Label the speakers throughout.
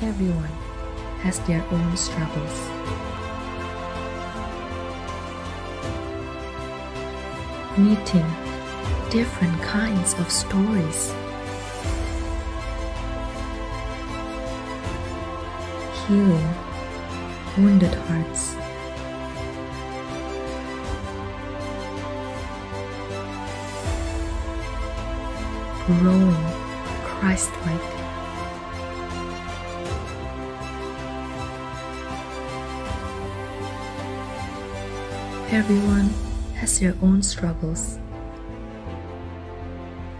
Speaker 1: Everyone has their own struggles. Meeting different kinds of stories. Healing wounded hearts. Growing Christ-like. Everyone has their own struggles.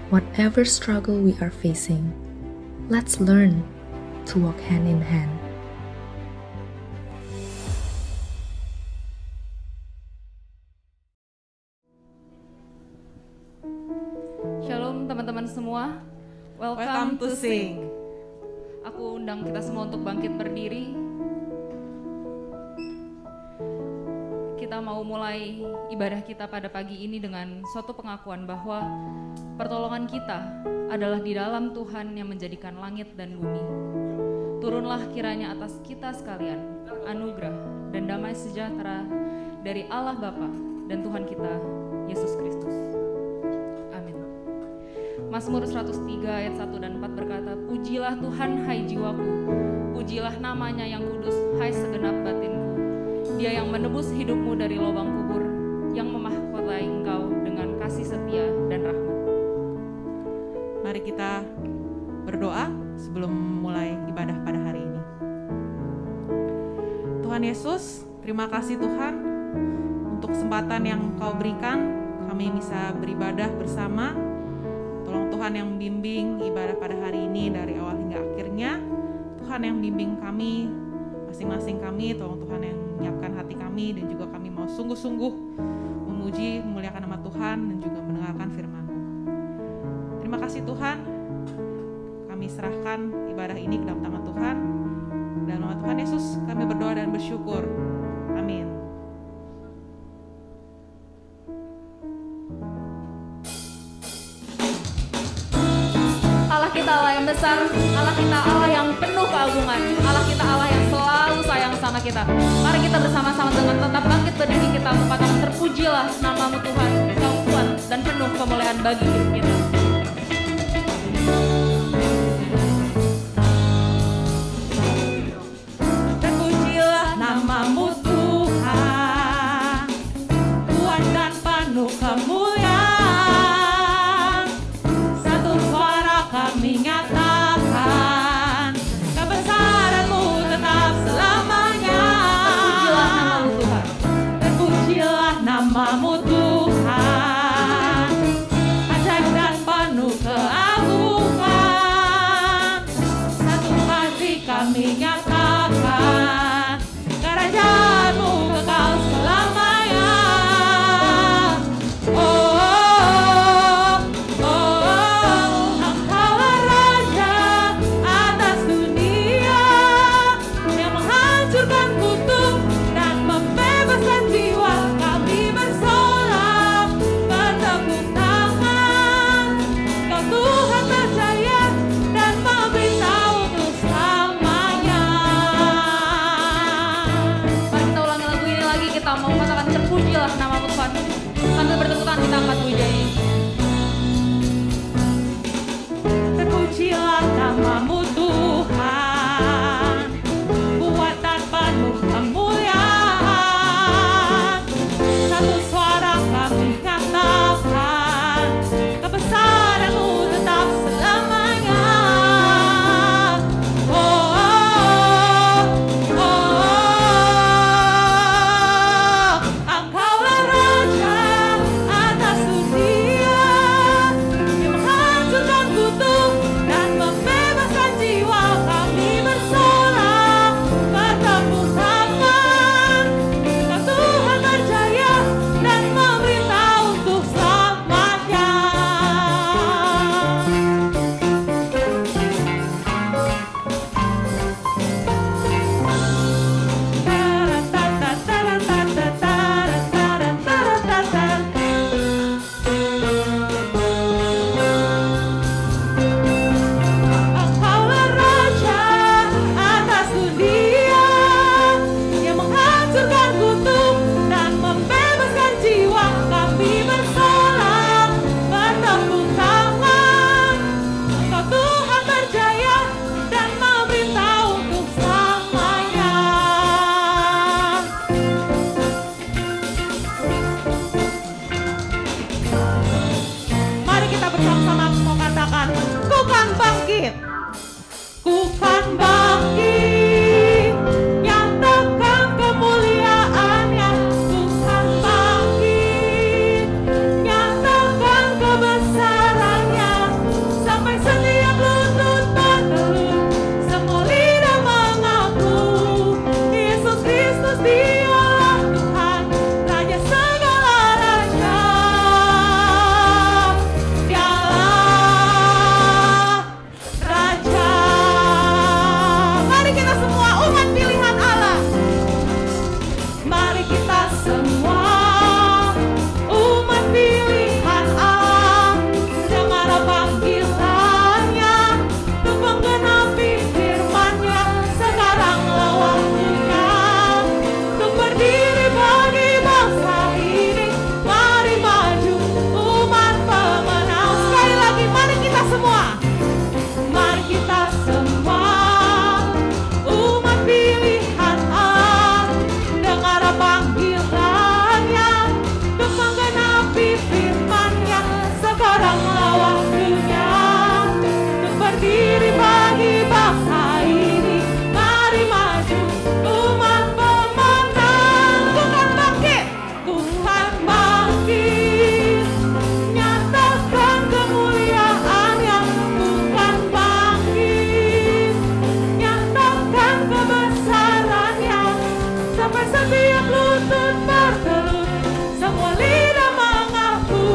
Speaker 1: Whatever struggle we are facing, let's learn to walk hand in hand.
Speaker 2: Shalom teman-teman semua,
Speaker 3: Welcome to Sing.
Speaker 2: Aku undang kita semua untuk bangkit berdiri. Kita mau mulai ibadah kita pada pagi ini dengan suatu pengakuan bahwa pertolongan kita adalah di dalam Tuhan yang menjadikan langit dan bumi. Turunlah kiranya atas kita sekalian anugerah dan damai sejahtera dari Allah Bapa dan Tuhan kita Yesus Kristus. Amin. Mazmur 103 ayat 1 dan 4 berkata, "Pujilah Tuhan hai jiwaku, pujilah namanya yang kudus hai segenap batinku. Dia yang menebus hidupmu dari lubang kubur, yang memahkotai engkau dengan kasih setia dan rahmat."
Speaker 3: Mari kita berdoa sebelum mulai ibadah pada hari ini. Tuhan Yesus, terima kasih Tuhan untuk kesempatan yang Kau berikan kami bisa beribadah bersama. Tolong Tuhan yang membimbing ibadah pada hari ini dari awal hingga akhirnya. Tuhan yang bimbing kami, masing-masing kami. Tolong Tuhan yang menyiapkan hati kami dan juga kami mau sungguh-sungguh memuji, memuliakan nama Tuhan dan juga mendengarkan firman-Mu. Terima kasih Tuhan, kami serahkan ibadah ini ke dalam tangan Tuhan. Dalam nama Tuhan Yesus kami berdoa dan bersyukur. Amin.
Speaker 2: Allah kita Allah yang besar, Allah kita Allah yang penuh keagungan, Allah kita Allah yang selalu sayang sama kita. Mari kita bersama-sama dengan tetap bangkit berdiri kita mengatakan, "Terpujilah namamu Tuhan, Kau kuat dan penuh kemuliaan bagi hidup kita."
Speaker 3: Terpujilah namamu Tuhan, kuat dan penuh kemuliaan. Satu suara kami nyatakan, kebesaran-Mu tetap selamanya.
Speaker 2: Terpujilah namamu Tuhan.
Speaker 3: Terpujilah namamu Tuhan, ajaib dan penuh keagungan. Satu hati kami nyatakan, kerajaan-Mu kekal selamanya. Oh, oh, oh, Engkaulah Raja atas dunia, yang menghancurkan kutub dan membebaskan jiwa. Kami bersorak bertepuk tangan, Kau Tuhan percaya dan memberitahu untuk selamanya.
Speaker 2: Mari kita ulangi lagu ini lagi, kita mau katakan terpujilah namamu Tuhan. Sambil bertepuk tangan kita angkat pujian.
Speaker 3: Terpujilah namamu Tuhan, kuat dan penuh kemuliaan. Satu suara kami katakan, kebesaran-Mu tetap selamanya. Oh, oh, oh, oh, Engkaulah Raja atas dunia. Ku kan bangkit, nyatakan kemuliaan-Nya. Ku kan bangkit, nyatakan kebesaran-Nya. Sampai setiap lutut bertelut, semua lidah mengaku, Yesus Kristus Dialah Tuhan, Raja segala raja. Dialah Raja. Mari kita semua umat pilihan Allah. Mari kita semua umat pilihan Allah, dengar panggilan-Nya untuk menggenapi firman-Nya. Sekaranglah waktunya untuk berdiri bagi bangsa ini. Mari maju umat pemenang. Sekali lagi, mari kita semua. Mari kita semua umat pilihan Allah, dengar panggilan-Nya untuk menggenapi firman-Nya. Sekaranglah waktunya untuk berdiri bagi bangsa ini. Mari maju umat pemenang. Ku kan bangkit, ku kan bangkit, nyatakan kemuliaan-Nya. Ku kan bangkit, nyatakan kebesaran-Nya. Sampai setiap lutut bertelut, semua lidah mengaku,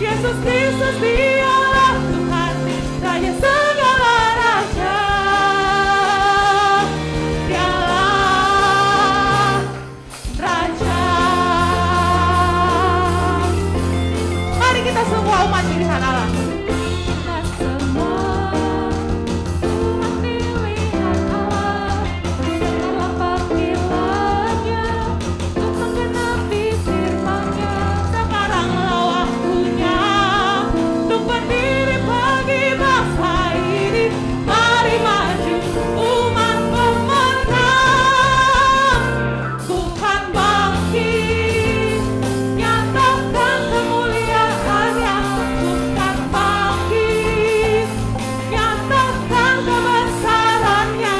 Speaker 3: Yesus Kristus Dialah Tuhan, Raja segala raja. Dialah Raja. Mari kita semua umat pilihan Allah. Kita semua umat pilihan Allah, dengarlah panggilan-Nya untuk menggenapi firman-Nya. Sekaranglah waktunya untuk berdiri bagi bangsa ini. Mari maju umat pemenang. Ku kan bangkit, nyatakan kemuliaan-Nya. Ku kan bangkit, nyatakan kebesaran-Nya.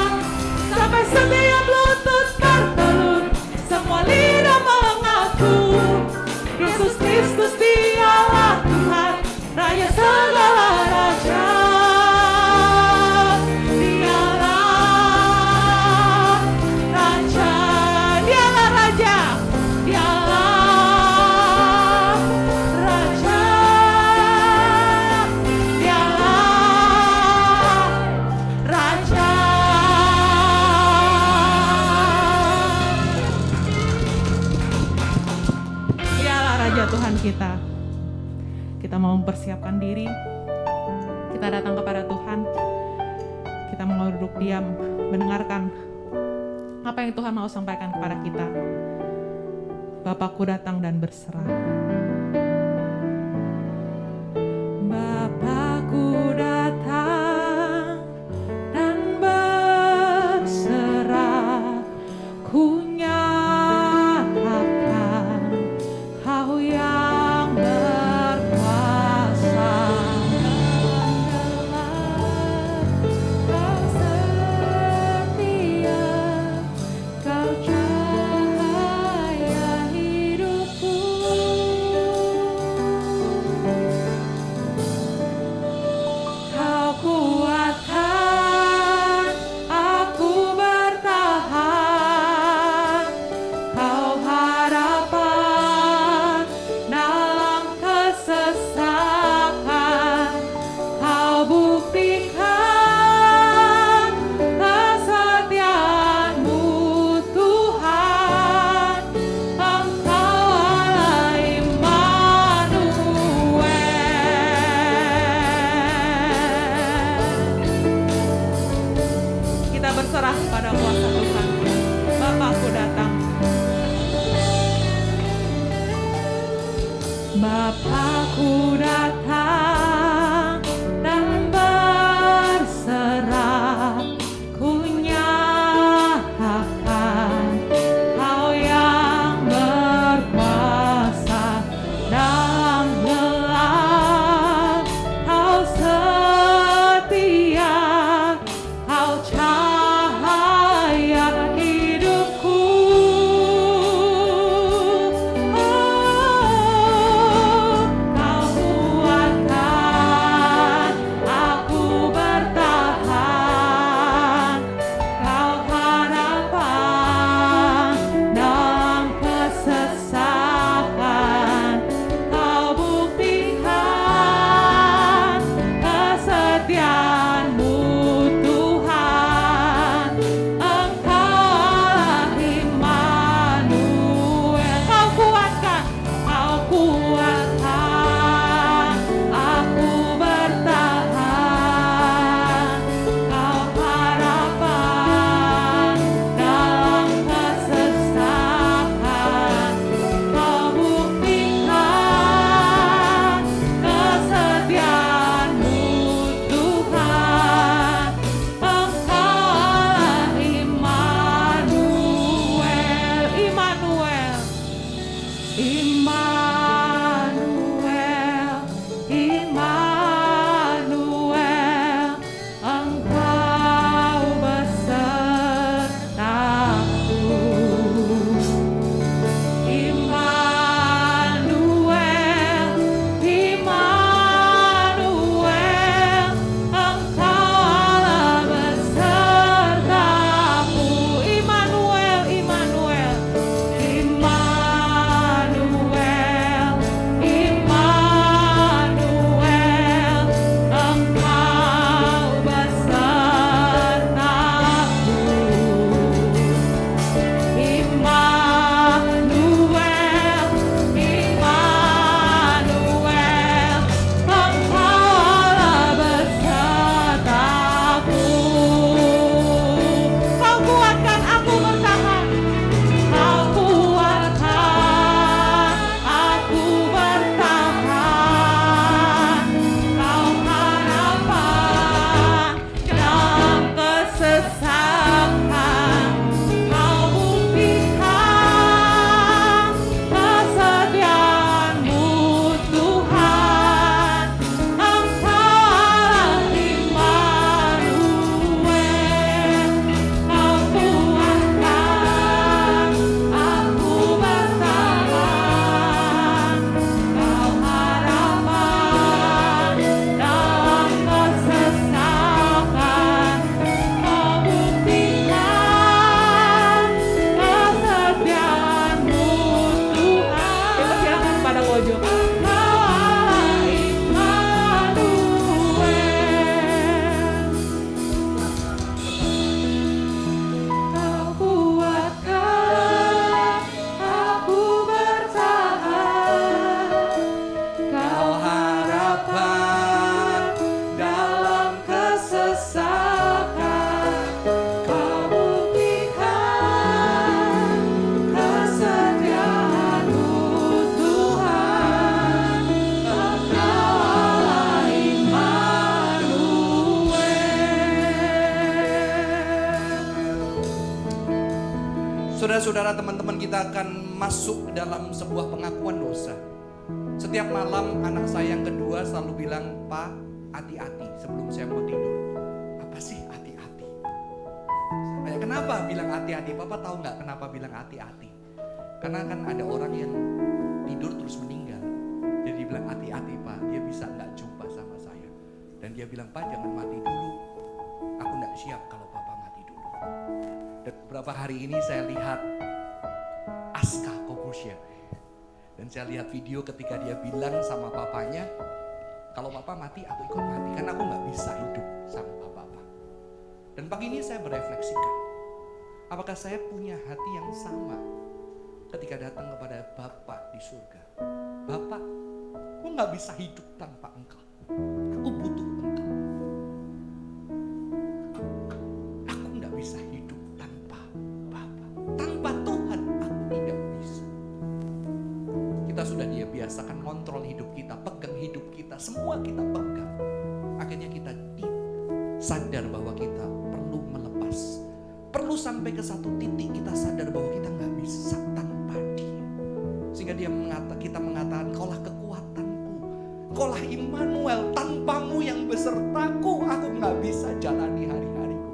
Speaker 3: Sampai setiap lutut bertelut, semua lidah mengaku, Yesus Kristus Dialah Tuhan, Raja segala raja. Dialah Raja, Dialah Raja, Dialah Raja, Dialah Raja. Dialah Raja Tuhan kita. Kita mau mempersiapkan diri. Kita datang kepada Tuhan. Kita mau duduk diam, mendengarkan apa yang Tuhan mau sampaikan kepada kita. Bapakku datang dan berserah. Bapakku datang dan berserah. Ku nyatakan Kau yang berkuasa. Kau setia, Kau cahaya hidupku. Kau kuatkan aku bertahan. Kau harapan dalam kesesakan. Kau buktikan kesetiaan-Mu Tuhan. Engkau Allah Immanuel. Kita berserah pada kuasa Tuhan. Bapakku datang. Bapakku datang dan berserah. Ku nyatakan Kau yang berkuasa dalam gelap. Kau setia,
Speaker 4: Saudara-saudara, teman-teman, kita akan masuk dalam sebuah pengakuan dosa. Setiap malam anak saya yang kedua selalu bilang, "Pak, hati-hati sebelum saya mau tidur." Apa sih hati-hati? Saya, kenapa bilang hati-hati? Papa tahu nggak kenapa bilang hati-hati? Karena kan ada orang yang tidur terus meninggal. Jadi bilang hati-hati Pak, dia bisa nggak jumpa sama saya. Dan dia bilang, "Pak, jangan mati dulu. Aku nggak siap kalau Papa mati dulu." Dan beberapa hari ini saya lihat Aska Kobusia. Dan saya lihat video ketika dia bilang sama papanya, "Kalau Papa mati, aku ikut mati. Karena aku nggak bisa hidup sama Papa." Dan pagi ini saya berefleksikan, apakah saya punya hati yang sama ketika datang kepada Bapa di surga? "Bapak, aku nggak bisa hidup tanpa Engkau. Aku butuh Engkau. Aku nggak bisa hidup tanpa Bapa. Tanpa Tuhan aku tidak bisa." Kita sudah biasakan kontrol hidup kita, pegang hidup kita, semua kita pegang. Akhirnya kita sadar bahwa kita perlu melepas. Perlu sampai ke satu titik kita sadar bahwa kita nggak bisa tanpa Dia. Sehingga kita mengatakan, "Kaulah kekuatanku, Kaulah Immanuel, tanpamu yang besertaku, aku nggak bisa jalani hari-hariku."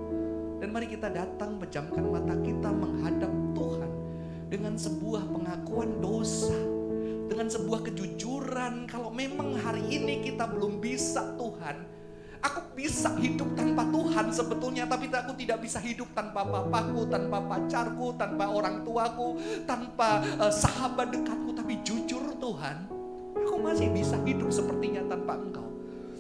Speaker 4: Dan mari kita datang, pejamkan mata kita menghadap Tuhan dengan sebuah pengakuan dosa, dengan sebuah kejujuran. Kalau memang hari ini kita belum bisa, Tuhan, aku bisa hidup tanpa Tuhan sebetulnya, tapi aku tidak bisa hidup tanpa papaku, tanpa pacarku, tanpa orang tuaku, tanpa sahabat dekatku. Tapi jujur Tuhan, aku masih bisa hidup sepertinya tanpa Engkau.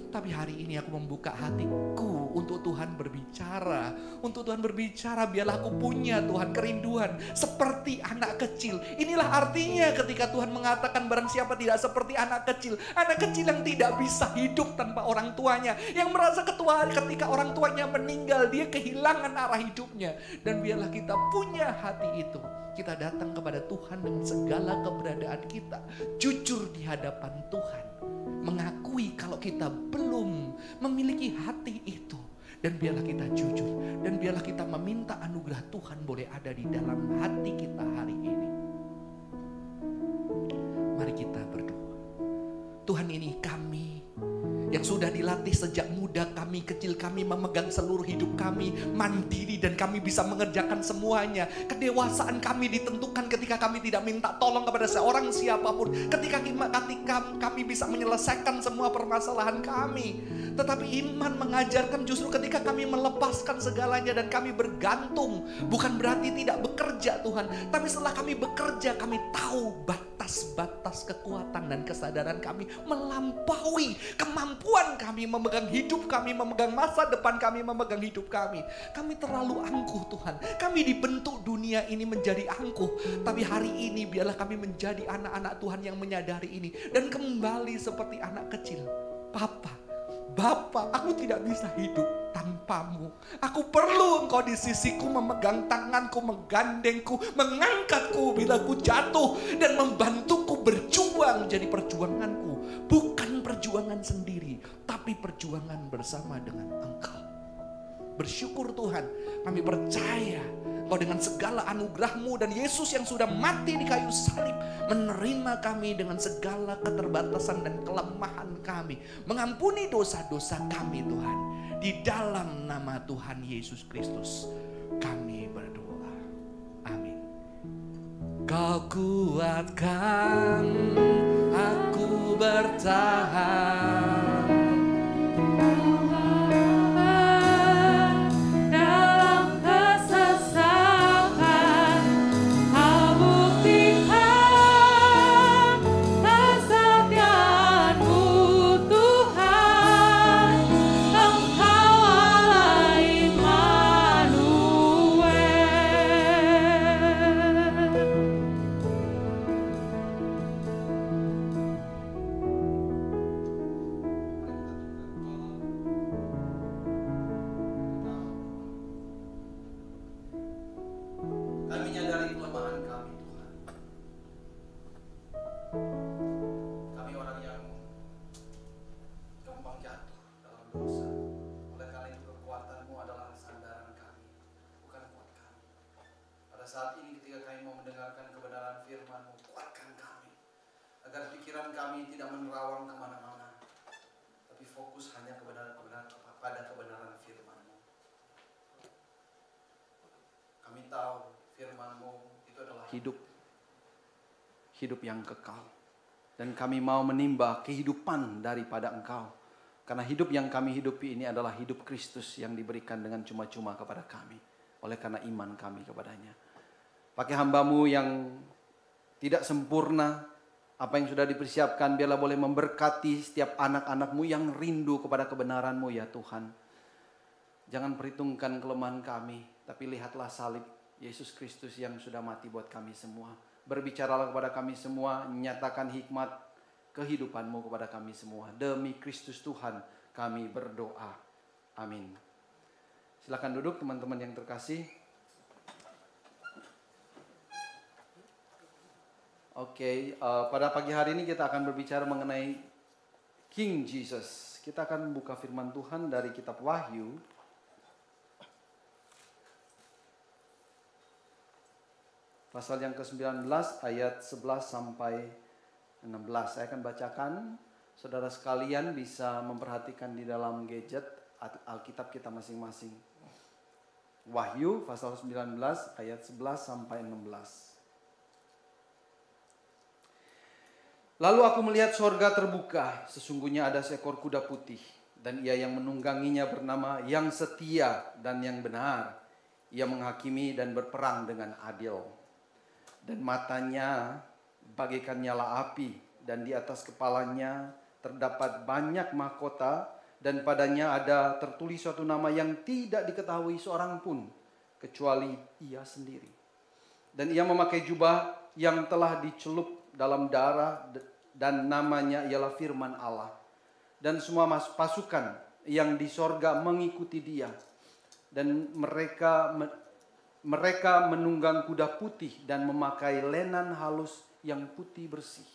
Speaker 4: Tapi hari ini aku membuka hatiku untuk Tuhan berbicara. Untuk Tuhan berbicara, biarlah aku punya Tuhan kerinduan seperti anak kecil. Inilah artinya ketika Tuhan mengatakan barang siapa tidak seperti anak kecil. Anak kecil yang tidak bisa hidup tanpa orang tuanya. Yang merasa ketika orang tuanya meninggal, dia kehilangan arah hidupnya. Dan biarlah kita punya hati itu. Kita datang kepada Tuhan dengan segala keberadaan kita. Jujur di hadapan Tuhan. Mengakui kalau kita belum memiliki hati itu. Dan biarlah kita jujur. Dan biarlah kita meminta anugerah Tuhan boleh ada di dalam hati kita hari ini. Mari kita berdoa. Tuhan, ini kami yang sudah dilatih sejak muda kami, kecil kami, memegang seluruh hidup kami, mandiri dan kami bisa mengerjakan semuanya. Kedewasaan kami ditentukan ketika kami tidak minta tolong kepada seorang siapapun. Ketika kami bisa menyelesaikan semua permasalahan kami. Tetapi iman mengajarkan justru ketika kami melepaskan segalanya dan kami bergantung. Bukan berarti tidak bekerja Tuhan, tapi setelah kami bekerja kami tahu batas-batas kekuatan dan kesadaran kami melampaui kemampuan kami memegang hidup kami, memegang masa depan kami, memegang hidup kami. Kami terlalu angkuh Tuhan. Kami dibentuk dunia ini menjadi angkuh. Tapi hari ini biarlah kami menjadi anak-anak Tuhan yang menyadari ini. Dan kembali seperti anak kecil. Bapa, aku tidak bisa hidup tanpamu. Aku perlu Engkau di sisiku, memegang tanganku, menggandengku, mengangkatku bila ku jatuh, dan membantuku berjuang. Jadi perjuanganku bukan perjuangan sendiri, tapi perjuangan bersama dengan Engkau. Bersyukur Tuhan, kami percaya Engkau dengan segala anugerah-Mu dan Yesus yang sudah mati di kayu salib menerima kami dengan segala keterbatasan dan kelemahan kami, mengampuni dosa-dosa kami Tuhan. Di dalam nama Tuhan Yesus Kristus kami berdoa. Amin. Kau kuatkan aku bertahan.
Speaker 5: pikiran kami tidak menerawang kemana-mana, tapi fokus hanya pada kebenaran firman-Mu. Kami tahu firman-Mu itu adalah hidup yang kekal. Dan kami mau menimba kehidupan daripada Engkau. Karena hidup yang kami hidupi ini adalah hidup Kristus yang diberikan dengan cuma-cuma kepada kami. Oleh karena iman kami kepadanya. Pakai hamba-Mu yang tidak sempurna, apa yang sudah dipersiapkan, biarlah boleh memberkati setiap anak-anak-Mu yang rindu kepada kebenaran-Mu ya Tuhan. Jangan perhitungkan kelemahan kami, tapi lihatlah salib Yesus Kristus yang sudah mati buat kami semua. Berbicaralah kepada kami semua, nyatakan hikmat kehidupan-Mu kepada kami semua. Demi Kristus Tuhan kami berdoa. Amin. Silakan duduk teman-teman yang terkasih. Oke, pada pagi hari ini kita akan berbicara mengenai King Jesus. Kita akan membuka firman Tuhan dari kitab Wahyu. Pasal yang ke-19 ayat 11 sampai 16. Saya akan bacakan. Saudara sekalian bisa memperhatikan di dalam gadget Alkitab kita masing-masing. Wahyu pasal 19 ayat 11 sampai 16. Lalu aku melihat sorga terbuka, sesungguhnya ada seekor kuda putih, dan ia yang menungganginya bernama Yang Setia dan Yang Benar. Ia menghakimi dan berperang dengan adil. Dan matanya bagaikan nyala api, dan di atas kepalanya terdapat banyak mahkota, dan padanya ada tertulis suatu nama yang tidak diketahui seorang pun, kecuali ia sendiri. Dan ia memakai jubah yang telah dicelup dalam darah, dan namanya ialah Firman Allah. Dan semua pasukan yang di sorga mengikuti dia. Dan mereka menunggang kuda putih dan memakai lenan halus yang putih bersih.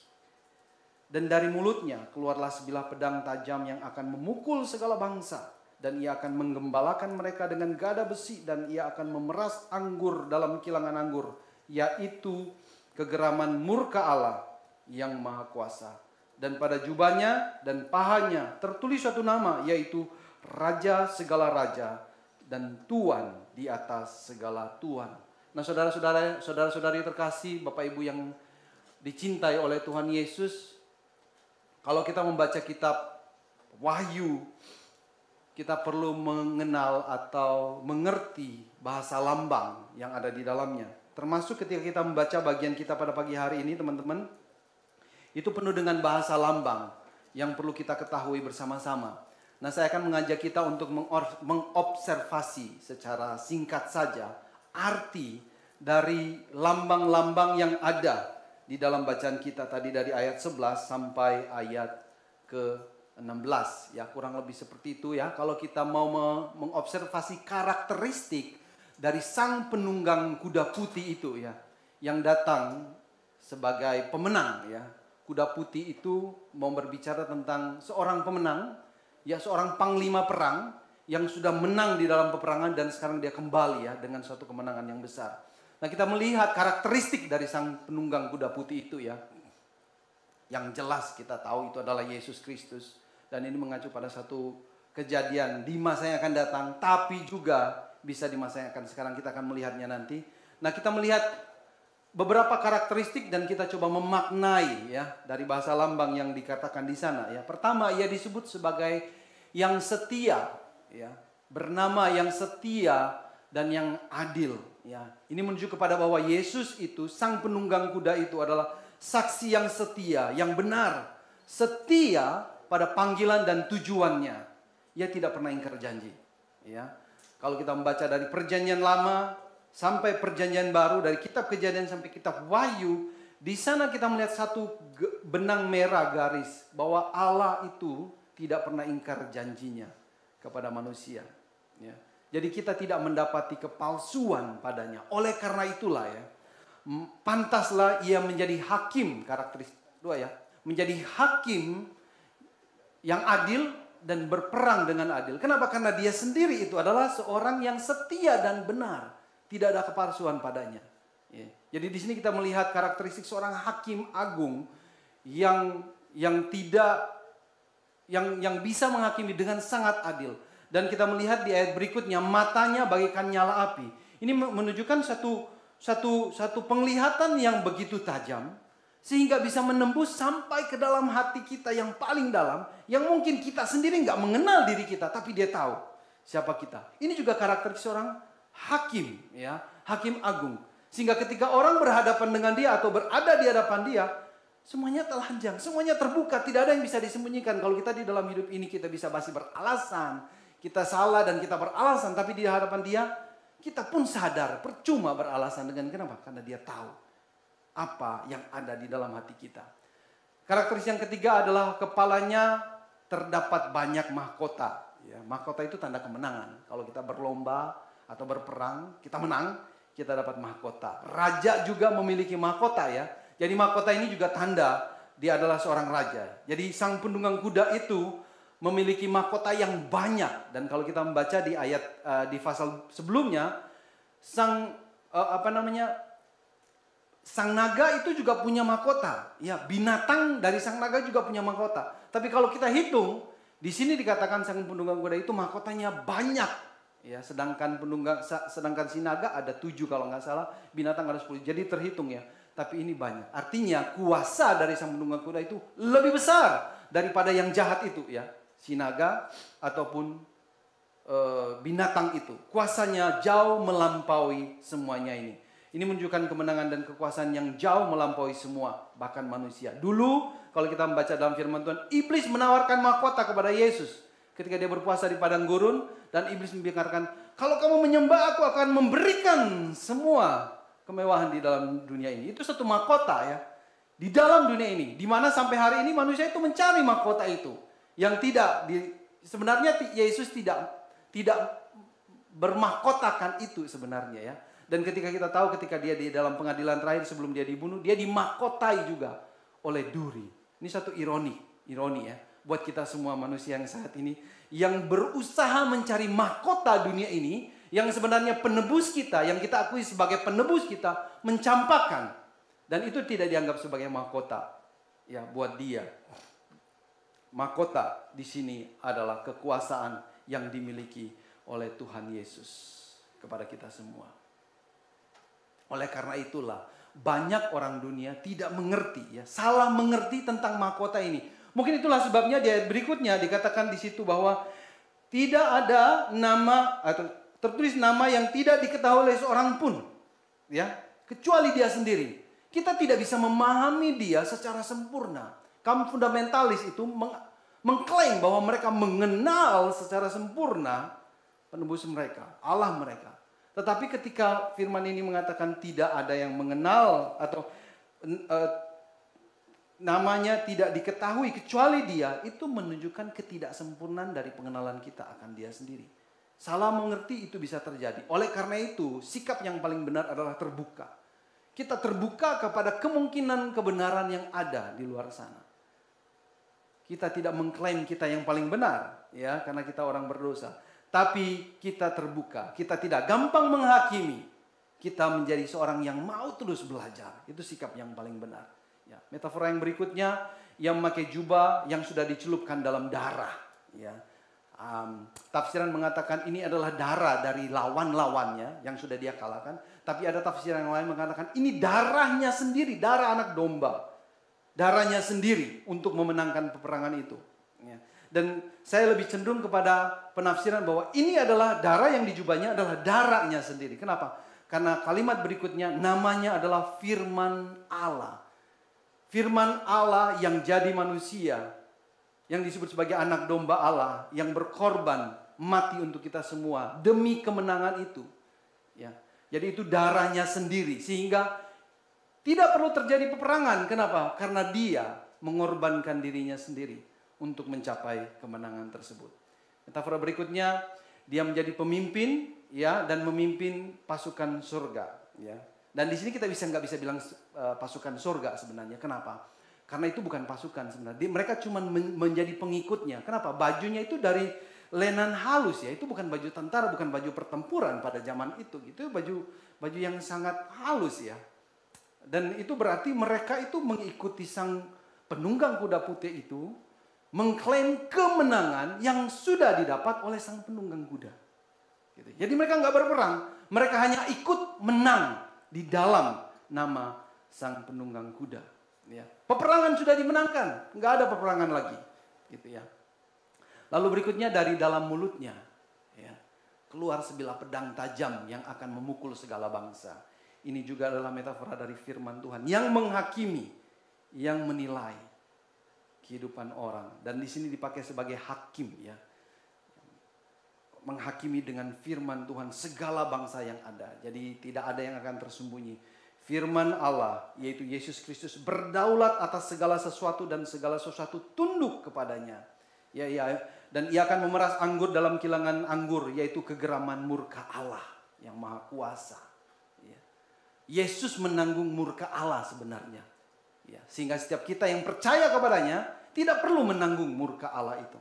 Speaker 5: Dan dari mulutnya keluarlah sebilah pedang tajam yang akan memukul segala bangsa. Dan ia akan menggembalakan mereka dengan gada besi, dan ia akan memeras anggur dalam kilangan anggur, yaitu kegeraman murka Allah yang maha kuasa. Dan pada jubahnya dan pahanya tertulis suatu nama, yaitu Raja segala raja dan Tuan di atas segala Tuan. Nah saudara-saudari terkasih, Bapak Ibu yang dicintai oleh Tuhan Yesus, kalau kita membaca kitab Wahyu, kita perlu mengenal atau mengerti bahasa lambang yang ada di dalamnya. Termasuk ketika kita membaca bagian kita pada pagi hari ini, teman-teman, itu penuh dengan bahasa lambang yang perlu kita ketahui bersama-sama. Nah, saya akan mengajak kita untuk mengobservasi secara singkat saja arti dari lambang-lambang yang ada di dalam bacaan kita tadi dari ayat 11 sampai ayat ke-16. Ya, kurang lebih seperti itu ya. Kalau kita mau mengobservasi karakteristik dari sang penunggang kuda putih itu ya, yang datang sebagai pemenang ya. Kuda putih itu mau berbicara tentang seorang pemenang, ya seorang panglima perang yang sudah menang di dalam peperangan dan sekarang dia kembali ya dengan suatu kemenangan yang besar. Nah, kita melihat karakteristik dari sang penunggang kuda putih itu ya. Yang jelas kita tahu itu adalah Yesus Kristus, dan ini mengacu pada satu kejadian di masa yang akan datang, tapi juga bisa di masa yang akan sekarang, kita akan melihatnya nanti. Nah, kita melihat beberapa karakteristik dan kita coba memaknai ya dari bahasa lambang yang dikatakan di sana ya. Pertama, ia disebut sebagai yang setia ya, bernama yang setia dan yang adil ya. Ini menunjuk kepada bahwa Yesus itu, sang penunggang kuda itu adalah saksi yang setia, yang benar, setia pada panggilan dan tujuannya. Ia tidak pernah ingkar janji ya. Kalau kita membaca dari Perjanjian Lama sampai Perjanjian Baru, dari kitab Kejadian sampai kitab Wahyu, di sana kita melihat satu benang merah garis bahwa Allah itu tidak pernah ingkar janjinya kepada manusia. Ya. Jadi kita tidak mendapati kepalsuan padanya. Oleh karena itulah ya, pantaslah ia menjadi hakim, karakteristik kedua ya, menjadi hakim yang adil dan berperang dengan adil. Kenapa? Karena dia sendiri itu adalah seorang yang setia dan benar. Tidak ada kepalsuan padanya. Ya. Jadi di sini kita melihat karakteristik seorang hakim agung yang tidak yang bisa menghakimi dengan sangat adil. Dan kita melihat di ayat berikutnya, matanya bagaikan nyala api. Ini menunjukkan satu penglihatan yang begitu tajam, sehingga bisa menembus sampai ke dalam hati kita yang paling dalam, yang mungkin kita sendiri nggak mengenal diri kita, tapi dia tahu siapa kita. Ini juga karakter seorang hakim, ya, hakim agung. Sehingga ketika orang berhadapan dengan dia atau berada di hadapan dia, semuanya telanjang, semuanya terbuka, tidak ada yang bisa disembunyikan. Kalau kita di dalam hidup ini kita bisa masih beralasan, kita salah dan kita beralasan, tapi di hadapan dia kita pun sadar, percuma beralasan dengan kenapa? Karena dia tahu apa yang ada di dalam hati kita. Karakteristik yang ketiga adalah kepalanya terdapat banyak mahkota. Ya, mahkota itu tanda kemenangan. Kalau kita berlomba atau berperang, kita menang, kita dapat mahkota. Raja juga memiliki mahkota, ya. Jadi mahkota ini juga tanda dia adalah seorang raja. Jadi sang penunggang kuda itu memiliki mahkota yang banyak. Dan kalau kita membaca di ayat di pasal sebelumnya, sang naga itu juga punya mahkota. Ya, binatang dari sang naga juga punya mahkota. Tapi kalau kita hitung, di sini dikatakan sang penunggang kuda itu mahkotanya banyak. Ya, sedangkan si naga ada 7 kalau nggak salah, binatang ada 10. Jadi terhitung, ya. Tapi ini banyak. Artinya kuasa dari sang penunggang kuda itu lebih besar daripada yang jahat itu, ya. Si naga ataupun binatang itu. Kuasanya jauh melampaui semuanya ini. Ini menunjukkan kemenangan dan kekuasaan yang jauh melampaui semua, bahkan manusia. Dulu kalau kita membaca dalam firman Tuhan, iblis menawarkan mahkota kepada Yesus ketika dia berpuasa di padang gurun, dan iblis membiarkan, kalau kamu menyembah aku akan memberikan semua kemewahan di dalam dunia ini. Itu satu mahkota, ya. Di dalam dunia ini. Dimana sampai hari ini manusia itu mencari mahkota itu. Yang sebenarnya Yesus tidak bermahkotakan itu sebenarnya, ya. Dan ketika kita tahu ketika dia di dalam pengadilan terakhir sebelum dia dibunuh, dia dimahkotai juga oleh duri. Ini satu ironi, ya. Buat kita semua manusia yang saat ini, yang berusaha mencari mahkota dunia ini, yang sebenarnya penebus kita, yang kita akui sebagai penebus kita, mencampakkan. Dan itu tidak dianggap sebagai mahkota, ya, buat dia. Mahkota di sini adalah kekuasaan yang dimiliki oleh Tuhan Yesus kepada kita semua. Oleh karena itulah banyak orang dunia tidak mengerti, ya, salah mengerti tentang mahkota ini. Mungkin itulah sebabnya di ayat berikutnya dikatakan di situ bahwa tidak ada nama atau tertulis nama yang tidak diketahui oleh seorang pun, ya, kecuali dia sendiri. Kita tidak bisa memahami dia secara sempurna. Kaum fundamentalis itu mengklaim bahwa mereka mengenal secara sempurna penebus mereka, Allah mereka. Tetapi ketika firman ini mengatakan tidak ada yang mengenal atau namanya tidak diketahui kecuali dia, itu menunjukkan ketidaksempurnaan dari pengenalan kita akan dia sendiri. Salah mengerti itu bisa terjadi. Oleh karena itu, sikap yang paling benar adalah terbuka. Kita terbuka kepada kemungkinan kebenaran yang ada di luar sana. Kita tidak mengklaim kita yang paling benar, ya, karena kita orang berdosa. Tapi kita terbuka, kita tidak gampang menghakimi. Kita menjadi seorang yang mau terus belajar. Itu sikap yang paling benar. Ya, metafora yang berikutnya, yang memakai jubah yang sudah dicelupkan dalam darah. Ya. Tafsiran mengatakan ini adalah darah dari lawan-lawannya yang sudah dia kalahkan. Tapi ada tafsiran yang lain mengatakan ini darahnya sendiri, darah anak domba. Darahnya sendiri untuk memenangkan peperangan itu. Ya. Dan saya lebih cenderung kepada penafsiran bahwa ini adalah darah yang di jubahnya adalah darahnya sendiri. Kenapa? Karena kalimat berikutnya namanya adalah firman Allah. Firman Allah yang jadi manusia, yang disebut sebagai anak domba Allah, yang berkorban mati untuk kita semua demi kemenangan itu. Ya. Jadi itu darahnya sendiri, sehingga tidak perlu terjadi peperangan. Kenapa? Karena dia mengorbankan dirinya sendiri untuk mencapai kemenangan tersebut. Metafora berikutnya, dia menjadi pemimpin, ya, dan memimpin pasukan surga, ya. Dan di sini kita nggak bisa bilang pasukan surga sebenarnya. Kenapa? Karena itu bukan pasukan sebenarnya. Mereka cuma menjadi pengikutnya. Kenapa? Bajunya itu dari lenan halus, ya. Itu bukan baju tentara, bukan baju pertempuran pada zaman itu. Itu baju yang sangat halus, ya. Dan itu berarti mereka itu mengikuti sang penunggang kuda putih itu mengklaim kemenangan yang sudah didapat oleh sang penunggang kuda. Gitu. Jadi mereka nggak berperang, mereka hanya ikut menang di dalam nama sang penunggang kuda. Ya. Peperangan sudah dimenangkan, nggak ada peperangan lagi, gitu ya. Lalu berikutnya dari dalam mulutnya, ya, keluar sebilah pedang tajam yang akan memukul segala bangsa. Ini juga adalah metafora dari firman Tuhan yang menghakimi, yang menilai kehidupan orang. Dan di sini dipakai sebagai hakim, ya, menghakimi dengan firman Tuhan segala bangsa yang ada. Jadi tidak ada yang akan tersembunyi. Firman Allah, yaitu Yesus Kristus, berdaulat atas segala sesuatu dan segala sesuatu tunduk kepadanya. Ya, dan ia akan memeras anggur dalam kilangan anggur, yaitu kegeraman murka Allah yang maha kuasa. Ya. Yesus menanggung murka Allah sebenarnya. Ya, sehingga setiap kita yang percaya kepadanya tidak perlu menanggung murka Allah itu.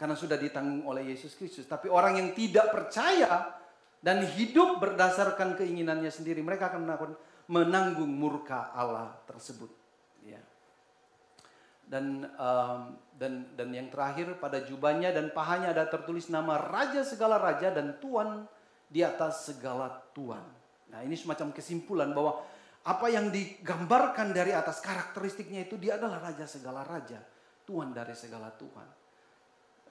Speaker 5: Karena sudah ditanggung oleh Yesus Kristus. Tapi orang yang tidak percaya dan hidup berdasarkan keinginannya sendiri, mereka akan menanggung murka Allah tersebut. Ya. Dan yang terakhir, pada jubahnya dan pahanya ada tertulis nama Raja segala raja dan Tuan di atas segala tuan. Nah, ini semacam kesimpulan bahwa apa yang digambarkan dari atas karakteristiknya itu, dia adalah Raja segala raja, Tuan dari segala tuan.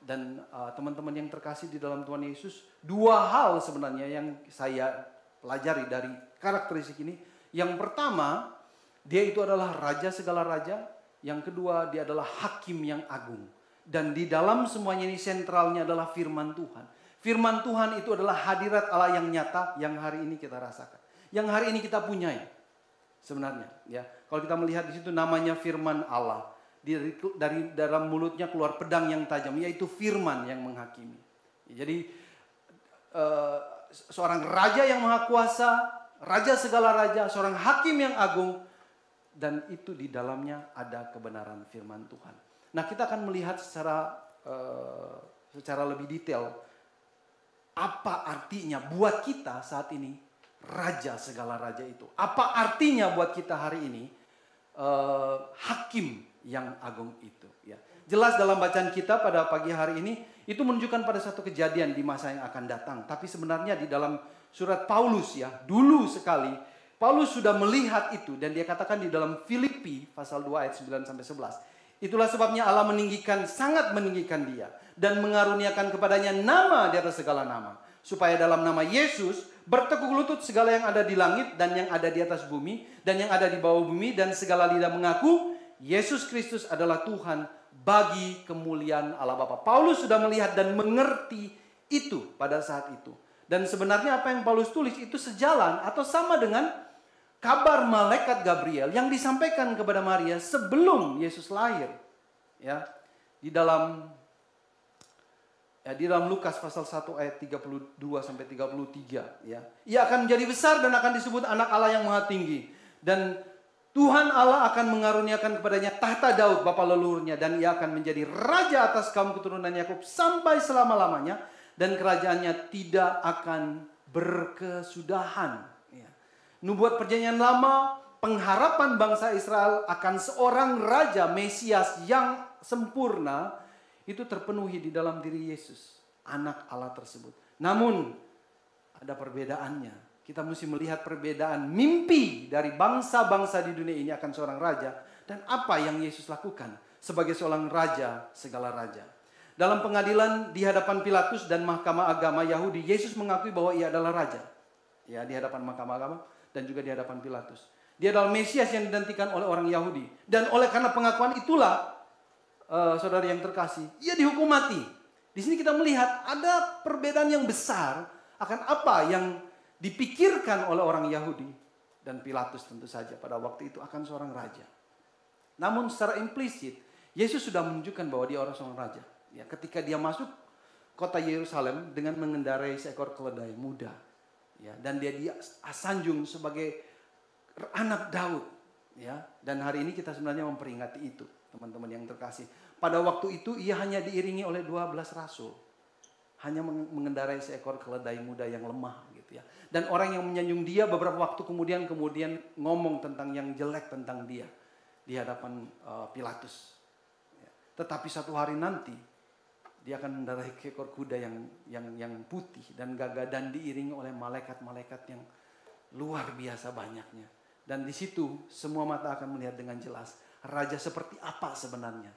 Speaker 5: Dan teman-teman yang terkasih di dalam Tuhan Yesus, dua hal sebenarnya yang saya pelajari dari karakteristik ini. Yang pertama, dia itu adalah Raja segala raja. Yang kedua, dia adalah Hakim yang agung. Dan di dalam semuanya ini sentralnya adalah firman Tuhan. Firman Tuhan itu adalah hadirat Allah yang nyata, yang hari ini kita rasakan, yang hari ini kita punyai sebenarnya. Ya, kalau kita melihat di situ namanya firman Allah. Dari dalam mulutnya keluar pedang yang tajam, yaitu firman yang menghakimi. Jadi seorang raja yang maha kuasa, Raja segala raja, seorang hakim yang agung, dan itu di dalamnya ada kebenaran firman Tuhan. Nah, kita akan melihat secara lebih detail apa artinya buat kita saat ini Raja segala raja itu. Apa artinya buat kita hari ini hakim yang agung itu. Ya. Jelas dalam bacaan kita pada pagi hari ini itu menunjukkan pada satu kejadian di masa yang akan datang. Tapi sebenarnya di dalam surat Paulus, ya, dulu sekali Paulus sudah melihat itu, dan dia katakan di dalam Filipi pasal 2 ayat 9-11. Itulah sebabnya Allah sangat meninggikan dia dan mengaruniakan kepadanya nama di atas segala nama, supaya dalam nama Yesus bertekuk lutut segala yang ada di langit dan yang ada di atas bumi dan yang ada di bawah bumi, dan segala lidah mengaku Yesus Kristus adalah Tuhan, bagi kemuliaan Allah Bapa. Paulus sudah melihat dan mengerti itu pada saat itu. Dan sebenarnya apa yang Paulus tulis itu sejalan atau sama dengan kabar malaikat Gabriel yang disampaikan kepada Maria sebelum Yesus lahir. Ya, di dalam Lukas pasal 1 ayat 32-33, ya. Ia akan menjadi besar dan akan disebut anak Allah yang maha tinggi. Dan Tuhan Allah akan mengaruniakan kepadanya tahta Daud bapa leluhurnya, dan ia akan menjadi raja atas kaum keturunan Yakub sampai selama-lamanya, dan kerajaannya tidak akan berkesudahan. Ya. Nubuat perjanjian lama, pengharapan bangsa Israel akan seorang raja Mesias yang sempurna, itu terpenuhi di dalam diri Yesus, anak Allah tersebut. Namun ada perbedaannya. Kita mesti melihat perbedaan mimpi dari bangsa-bangsa di dunia ini akan seorang raja, dan apa yang Yesus lakukan sebagai seorang raja segala raja. Dalam pengadilan di hadapan Pilatus dan mahkamah agama Yahudi, Yesus mengakui bahwa ia adalah raja. Ya, di hadapan mahkamah agama dan juga di hadapan Pilatus. Dia adalah Mesias yang dinantikan oleh orang Yahudi. Dan oleh karena pengakuan itulah, saudara yang terkasih, ia dihukum mati. Di sini kita melihat ada perbedaan yang besar akan apa yang dipikirkan oleh orang Yahudi dan Pilatus tentu saja pada waktu itu akan seorang raja. Namun secara implisit Yesus sudah menunjukkan bahwa dia seorang raja. Ya, ketika dia masuk kota Yerusalem dengan mengendarai seekor keledai muda, ya, dan dia sanjung sebagai anak Daud. Ya, dan hari ini kita sebenarnya memperingati itu, teman-teman yang terkasih. Pada waktu itu ia hanya diiringi oleh 12 rasul, hanya mengendarai seekor keledai muda yang lemah, gitu ya. Dan orang yang menyanjung dia beberapa waktu kemudian ngomong tentang yang jelek tentang dia. di hadapan Pilatus. Tetapi satu hari nanti dia akan mendarai ekor kuda yang putih dan gagah dan diiringi oleh malaikat-malaikat yang luar biasa banyaknya. Dan di situ semua mata akan melihat dengan jelas raja seperti apa sebenarnya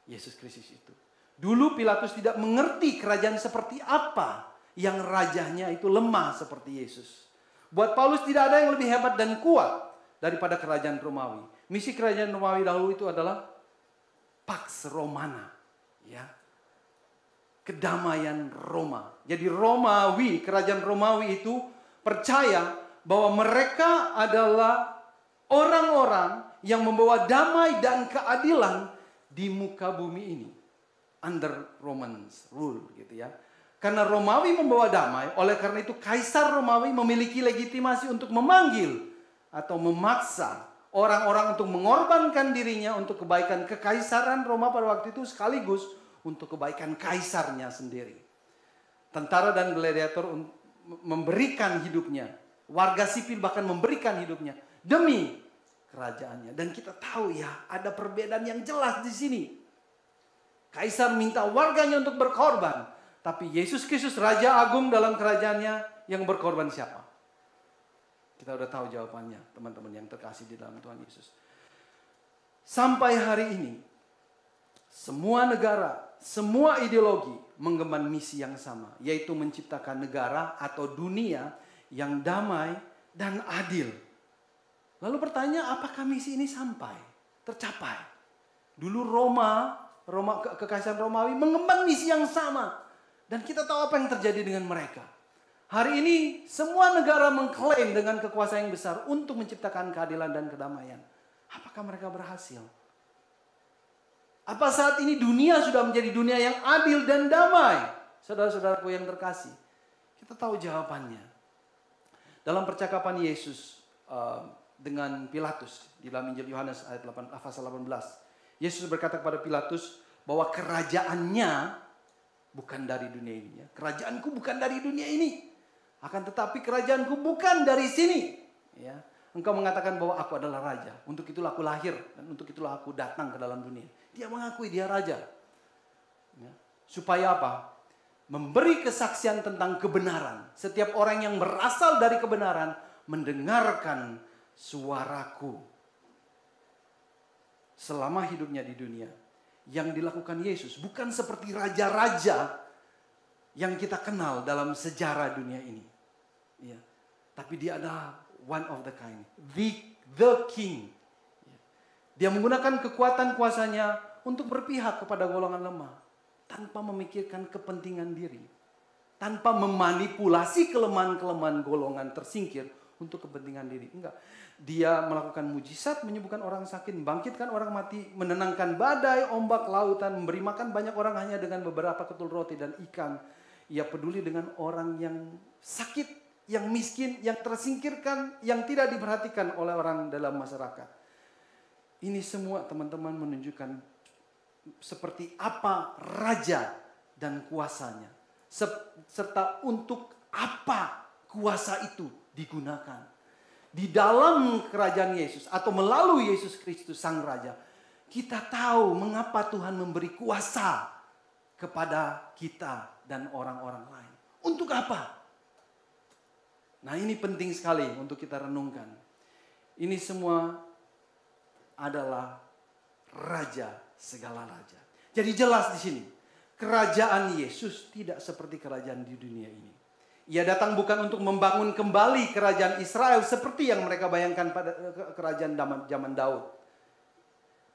Speaker 5: Yesus Kristus itu. Dulu Pilatus tidak mengerti kerajaan seperti apa yang rajanya itu lemah seperti Yesus. Buat Paulus tidak ada yang lebih hebat dan kuat daripada kerajaan Romawi. Misi kerajaan Romawi dahulu itu adalah Pax Romana, ya, kedamaian Roma. Jadi Romawi, kerajaan Romawi itu percaya bahwa mereka adalah orang-orang yang membawa damai dan keadilan di muka bumi ini. Under Romans rule gitu ya. Karena Romawi membawa damai, oleh karena itu Kaisar Romawi memiliki legitimasi untuk memanggil atau memaksa orang-orang untuk mengorbankan dirinya untuk kebaikan kekaisaran Roma pada waktu itu sekaligus untuk kebaikan kaisarnya sendiri. Tentara dan gladiator memberikan hidupnya. Warga sipil bahkan memberikan hidupnya demi kerajaannya. Dan kita tahu ya ada perbedaan yang jelas di sini. Kaisar minta warganya untuk berkorban. Tapi Yesus Kristus Raja Agung dalam kerajaannya yang berkorban siapa? Kita udah tahu jawabannya, teman-teman yang terkasih di dalam Tuhan Yesus. Sampai hari ini, semua negara, semua ideologi mengemban misi yang sama, yaitu menciptakan negara atau dunia yang damai dan adil. Lalu bertanya, apakah misi ini sampai, tercapai? Dulu Kekaisaran Romawi mengemban misi yang sama. Dan kita tahu apa yang terjadi dengan mereka. Hari ini semua negara mengklaim dengan kekuasaan yang besar untuk menciptakan keadilan dan kedamaian. Apakah mereka berhasil? Apa saat ini dunia sudah menjadi dunia yang adil dan damai? Saudara-saudaraku yang terkasih, kita tahu jawabannya. Dalam percakapan Yesus dengan Pilatus di dalam Injil Yohanes ayat 8, pasal 18. Yesus berkata kepada Pilatus bahwa kerajaannya bukan dari dunia ini. Ya. Kerajaanku bukan dari dunia ini. Akan tetapi kerajaanku bukan dari sini. Ya. Engkau mengatakan bahwa aku adalah raja. Untuk itulah aku lahir. Dan untuk itulah aku datang ke dalam dunia. Dia mengakui dia raja. Ya. Supaya apa? Memberi kesaksian tentang kebenaran. Setiap orang yang berasal dari kebenaran mendengarkan suaraku. Selama hidupnya di dunia. Yang dilakukan Yesus bukan seperti raja-raja yang kita kenal dalam sejarah dunia ini. Ya. Tapi dia adalah one of the kind. The king. Ya. Dia menggunakan kekuatan kuasanya untuk berpihak kepada golongan lemah. Tanpa memikirkan kepentingan diri. Tanpa memanipulasi kelemahan-kelemahan golongan tersingkir untuk kepentingan diri. Enggak. Dia melakukan mujizat, menyembuhkan orang sakit, membangkitkan orang mati, menenangkan badai, ombak lautan, memberi makan banyak orang hanya dengan beberapa ketul roti dan ikan. Ia peduli dengan orang yang sakit, yang miskin, yang tersingkirkan, yang tidak diperhatikan oleh orang dalam masyarakat. Ini semua teman-teman menunjukkan seperti apa raja dan kuasanya. Serta untuk apa kuasa itu digunakan. Di dalam kerajaan Yesus atau melalui Yesus Kristus Sang Raja, kita tahu mengapa Tuhan memberi kuasa kepada kita dan orang-orang lain. Untuk apa? Nah, ini penting sekali untuk kita renungkan. Ini semua adalah raja segala raja. Jadi jelas di sini, kerajaan Yesus tidak seperti kerajaan di dunia ini. Ia datang bukan untuk membangun kembali kerajaan Israel seperti yang mereka bayangkan pada kerajaan zaman Daud.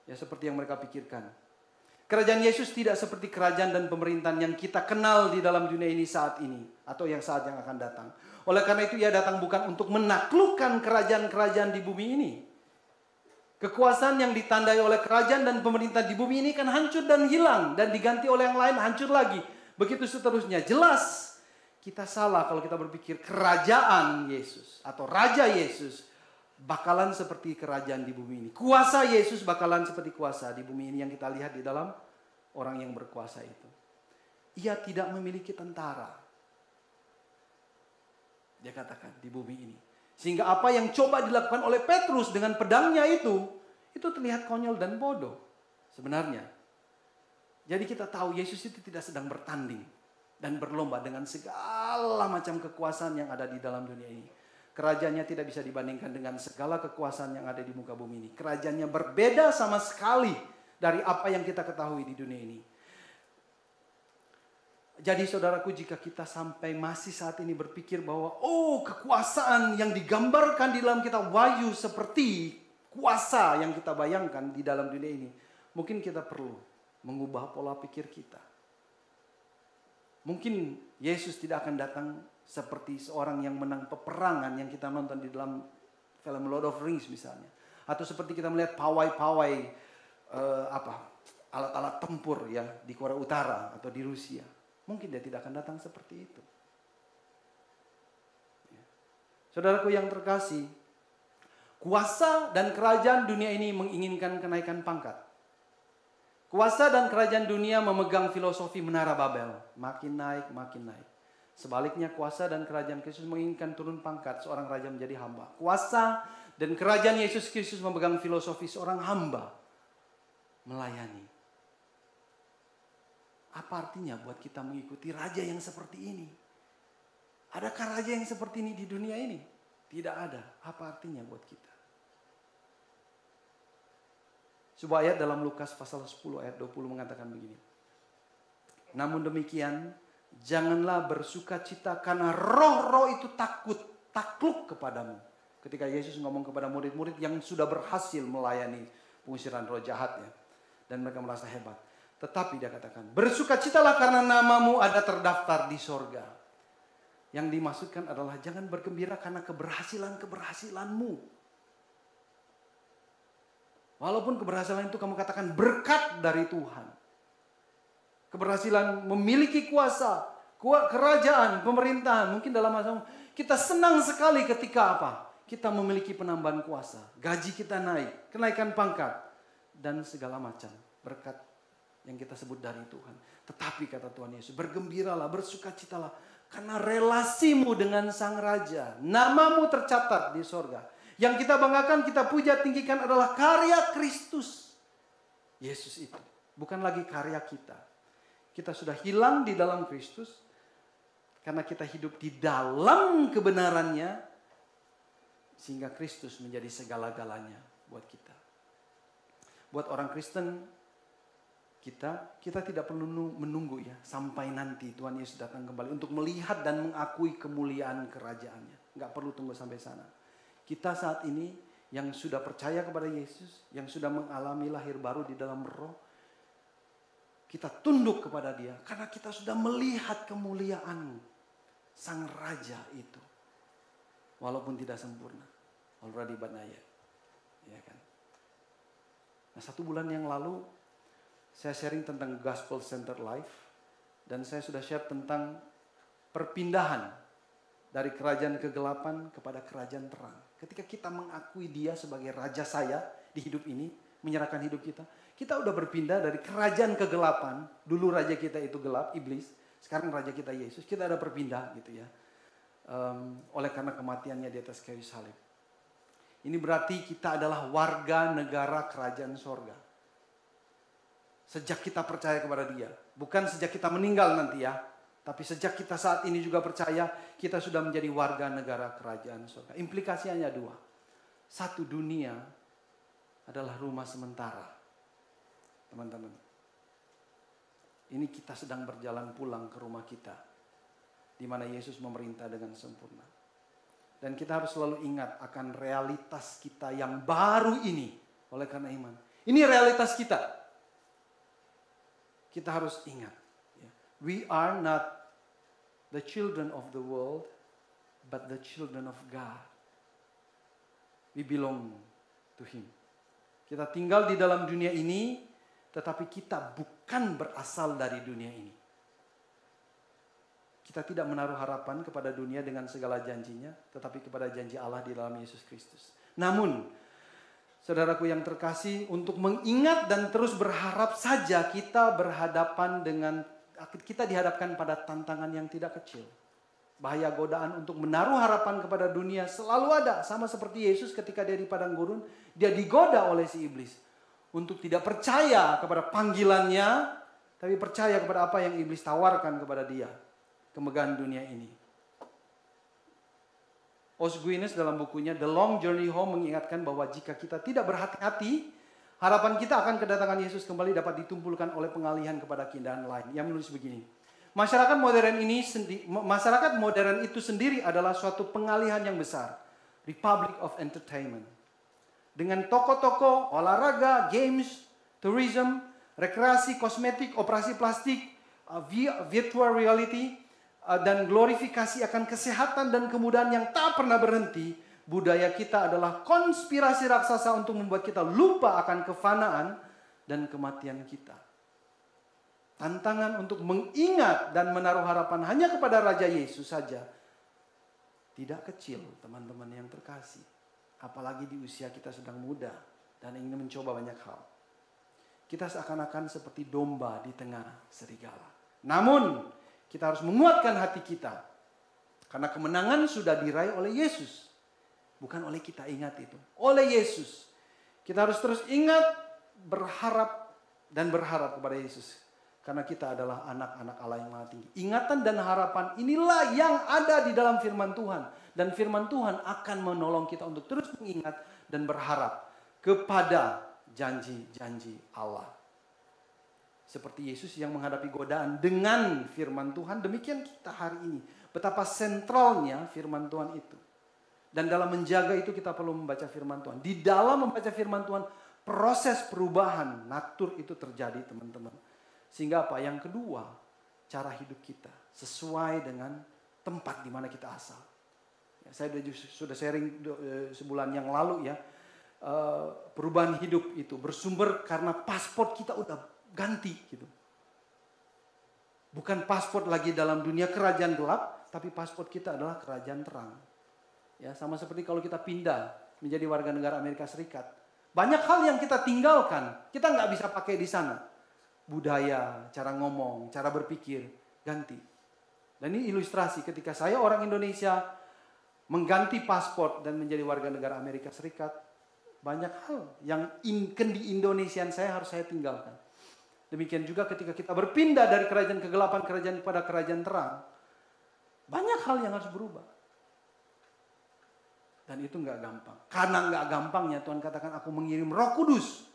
Speaker 5: Ya, seperti yang mereka pikirkan. Kerajaan Yesus tidak seperti kerajaan dan pemerintahan yang kita kenal di dalam dunia ini saat ini. Atau yang saat yang akan datang. Oleh karena itu ia datang bukan untuk menaklukkan kerajaan-kerajaan di bumi ini. Kekuasaan yang ditandai oleh kerajaan dan pemerintah di bumi ini kan hancur dan hilang. Dan diganti oleh yang lain hancur lagi. Begitu seterusnya. Jelas. Kita salah kalau kita berpikir kerajaan Yesus atau Raja Yesus bakalan seperti kerajaan di bumi ini. Kuasa Yesus bakalan seperti kuasa di bumi ini yang kita lihat di dalam orang yang berkuasa itu. Ia tidak memiliki tentara. Dia katakan di bumi ini. Sehingga apa yang coba dilakukan oleh Petrus dengan pedangnya itu itu terlihat konyol dan bodoh sebenarnya. Jadi kita tahu Yesus itu tidak sedang bertanding dan berlomba dengan segala macam kekuasaan yang ada di dalam dunia ini. Kerajaannya tidak bisa dibandingkan dengan segala kekuasaan yang ada di muka bumi ini. Kerajaannya berbeda sama sekali dari apa yang kita ketahui di dunia ini. Jadi saudaraku, jika kita sampai masih saat ini berpikir bahwa kekuasaan yang digambarkan di dalam kitab Wahyu seperti kuasa yang kita bayangkan di dalam dunia ini, mungkin kita perlu mengubah pola pikir kita. Mungkin Yesus tidak akan datang seperti seorang yang menang peperangan yang kita nonton di dalam film Lord of the Rings misalnya. Atau seperti kita melihat pawai-pawai alat-alat tempur ya di Korea Utara atau di Rusia. Mungkin dia tidak akan datang seperti itu. Ya. Saudaraku yang terkasih, kuasa dan kerajaan dunia ini menginginkan kenaikan pangkat. Kuasa dan kerajaan dunia memegang filosofi menara Babel. Makin naik, makin naik. Sebaliknya kuasa dan kerajaan Kristus menginginkan turun pangkat, seorang raja menjadi hamba. Kuasa dan kerajaan Yesus Kristus memegang filosofi seorang hamba melayani. Apa artinya buat kita mengikuti raja yang seperti ini? Adakah raja yang seperti ini di dunia ini? Tidak ada. Apa artinya buat kita? Sebuah ayat dalam Lukas pasal 10 ayat 20 mengatakan begini. Namun demikian, janganlah bersuka cita karena roh-roh itu takluk kepadamu. Ketika Yesus ngomong kepada murid-murid yang sudah berhasil melayani pengusiran roh jahat ya. Dan mereka merasa hebat. Tetapi dia katakan, bersukacitalah karena namamu ada terdaftar di sorga. Yang dimaksudkan adalah jangan bergembira karena keberhasilan-keberhasilanmu. Walaupun keberhasilan itu kamu katakan berkat dari Tuhan. Keberhasilan memiliki kuasa, kerajaan, pemerintahan. Mungkin dalam masa kita senang sekali ketika apa? Kita memiliki penambahan kuasa. Gaji kita naik, kenaikan pangkat. Dan segala macam berkat yang kita sebut dari Tuhan. Tetapi kata Tuhan Yesus, bergembiralah, bersukacitalah. Karena relasimu dengan Sang Raja. Namamu tercatat di sorga. Yang kita banggakan, kita puja, tinggikan adalah karya Kristus. Yesus itu. Bukan lagi karya kita. Kita sudah hilang di dalam Kristus. Karena kita hidup di dalam kebenarannya. Sehingga Kristus menjadi segala-galanya buat kita. Buat orang Kristen, kita tidak perlu menunggu ya. Sampai nanti Tuhan Yesus datang kembali. Untuk melihat dan mengakui kemuliaan kerajaannya. Nggak perlu tunggu sampai sana. Kita saat ini yang sudah percaya kepada Yesus, yang sudah mengalami lahir baru di dalam roh, kita tunduk kepada Dia karena kita sudah melihat kemuliaan Sang Raja itu. Walaupun tidak sempurna. Already but not yet. Ya kan? Nah, 1 bulan yang lalu saya sharing tentang Gospel Center Life dan saya sudah share tentang perpindahan dari kerajaan kegelapan kepada kerajaan terang. Ketika kita mengakui Dia sebagai Raja saya di hidup ini, menyerahkan hidup kita, kita udah berpindah dari kerajaan kegelapan. Dulu raja kita itu gelap, iblis. Sekarang raja kita Yesus. Kita ada berpindah gitu ya. Oleh karena kematiannya di atas kayu salib. Ini berarti kita adalah warga negara kerajaan sorga. Sejak kita percaya kepada Dia. Bukan sejak kita meninggal nanti ya. Tapi sejak kita saat ini juga percaya, kita sudah menjadi warga negara kerajaan surga. Implikasinya 2. 1, dunia adalah rumah sementara. Teman-teman. Ini kita sedang berjalan pulang ke rumah kita. Di mana Yesus memerintah dengan sempurna. Dan kita harus selalu ingat akan realitas kita yang baru ini. Oleh karena iman. Ini realitas kita. Kita harus ingat. We are not the children of the world, but the children of God. We belong to Him. Kita tinggal di dalam dunia ini, tetapi kita bukan berasal dari dunia ini. Kita tidak menaruh harapan kepada dunia dengan segala janjinya, tetapi kepada janji Allah di dalam Yesus Kristus. Namun, saudaraku yang terkasih, untuk mengingat dan terus berharap saja kita berhadapan dengan kita dihadapkan pada tantangan yang tidak kecil. Bahaya godaan untuk menaruh harapan kepada dunia selalu ada. Sama seperti Yesus ketika dia di padang gurun, dia digoda oleh si iblis. Untuk tidak percaya kepada panggilannya, tapi percaya kepada apa yang iblis tawarkan kepada dia. Kemegahan dunia ini. Os Guinness dalam bukunya The Long Journey Home mengingatkan bahwa jika kita tidak berhati-hati, harapan kita akan kedatangan Yesus kembali dapat ditumpulkan oleh pengalihan kepada keindahan lain. Yang menulis begini. Masyarakat modern itu sendiri adalah suatu pengalihan yang besar. Republic of Entertainment. Dengan toko-toko, olahraga, games, tourism, rekreasi, kosmetik, operasi plastik, virtual reality, dan glorifikasi akan kesehatan dan kemudahan yang tak pernah berhenti. Budaya kita adalah konspirasi raksasa untuk membuat kita lupa akan kefanaan dan kematian kita. Tantangan untuk mengingat dan menaruh harapan hanya kepada Raja Yesus saja tidak kecil, teman-teman yang terkasih. Apalagi di usia kita sedang muda dan ingin mencoba banyak hal. Kita seakan-akan seperti domba di tengah serigala. Namun, kita harus menguatkan hati kita. Karena kemenangan sudah diraih oleh Yesus. Bukan oleh kita, ingat itu. Oleh Yesus. Kita harus terus ingat, berharap kepada Yesus. Karena kita adalah anak-anak Allah yang Maha Tinggi. Ingatan dan harapan inilah yang ada di dalam firman Tuhan. Dan firman Tuhan akan menolong kita untuk terus mengingat dan berharap kepada janji-janji Allah. Seperti Yesus yang menghadapi godaan dengan firman Tuhan, demikian kita hari ini. Betapa sentralnya firman Tuhan itu. Dan dalam menjaga itu kita perlu membaca firman Tuhan. Di dalam membaca firman Tuhan, proses perubahan natur itu terjadi, teman-teman. Sehingga apa? Yang kedua, cara hidup kita sesuai dengan tempat di mana kita asal. Ya, saya sudah sharing sebulan yang lalu ya. Perubahan hidup itu bersumber karena paspor kita udah ganti gitu. Bukan paspor lagi dalam dunia kerajaan gelap, tapi paspor kita adalah kerajaan terang. Ya, sama seperti kalau kita pindah menjadi warga negara Amerika Serikat. Banyak hal yang kita tinggalkan, kita nggak bisa pakai di sana. Budaya, cara ngomong, cara berpikir, ganti. Dan ini ilustrasi ketika saya orang Indonesia mengganti paspor dan menjadi warga negara Amerika Serikat. Banyak hal yang di Indonesian saya harus saya tinggalkan. Demikian juga ketika kita berpindah dari kerajaan kegelapan, kerajaan kepada kerajaan terang. Banyak hal yang harus berubah. Dan itu nggak gampang. Karena nggak gampangnya Tuhan katakan aku mengirim Roh Kudus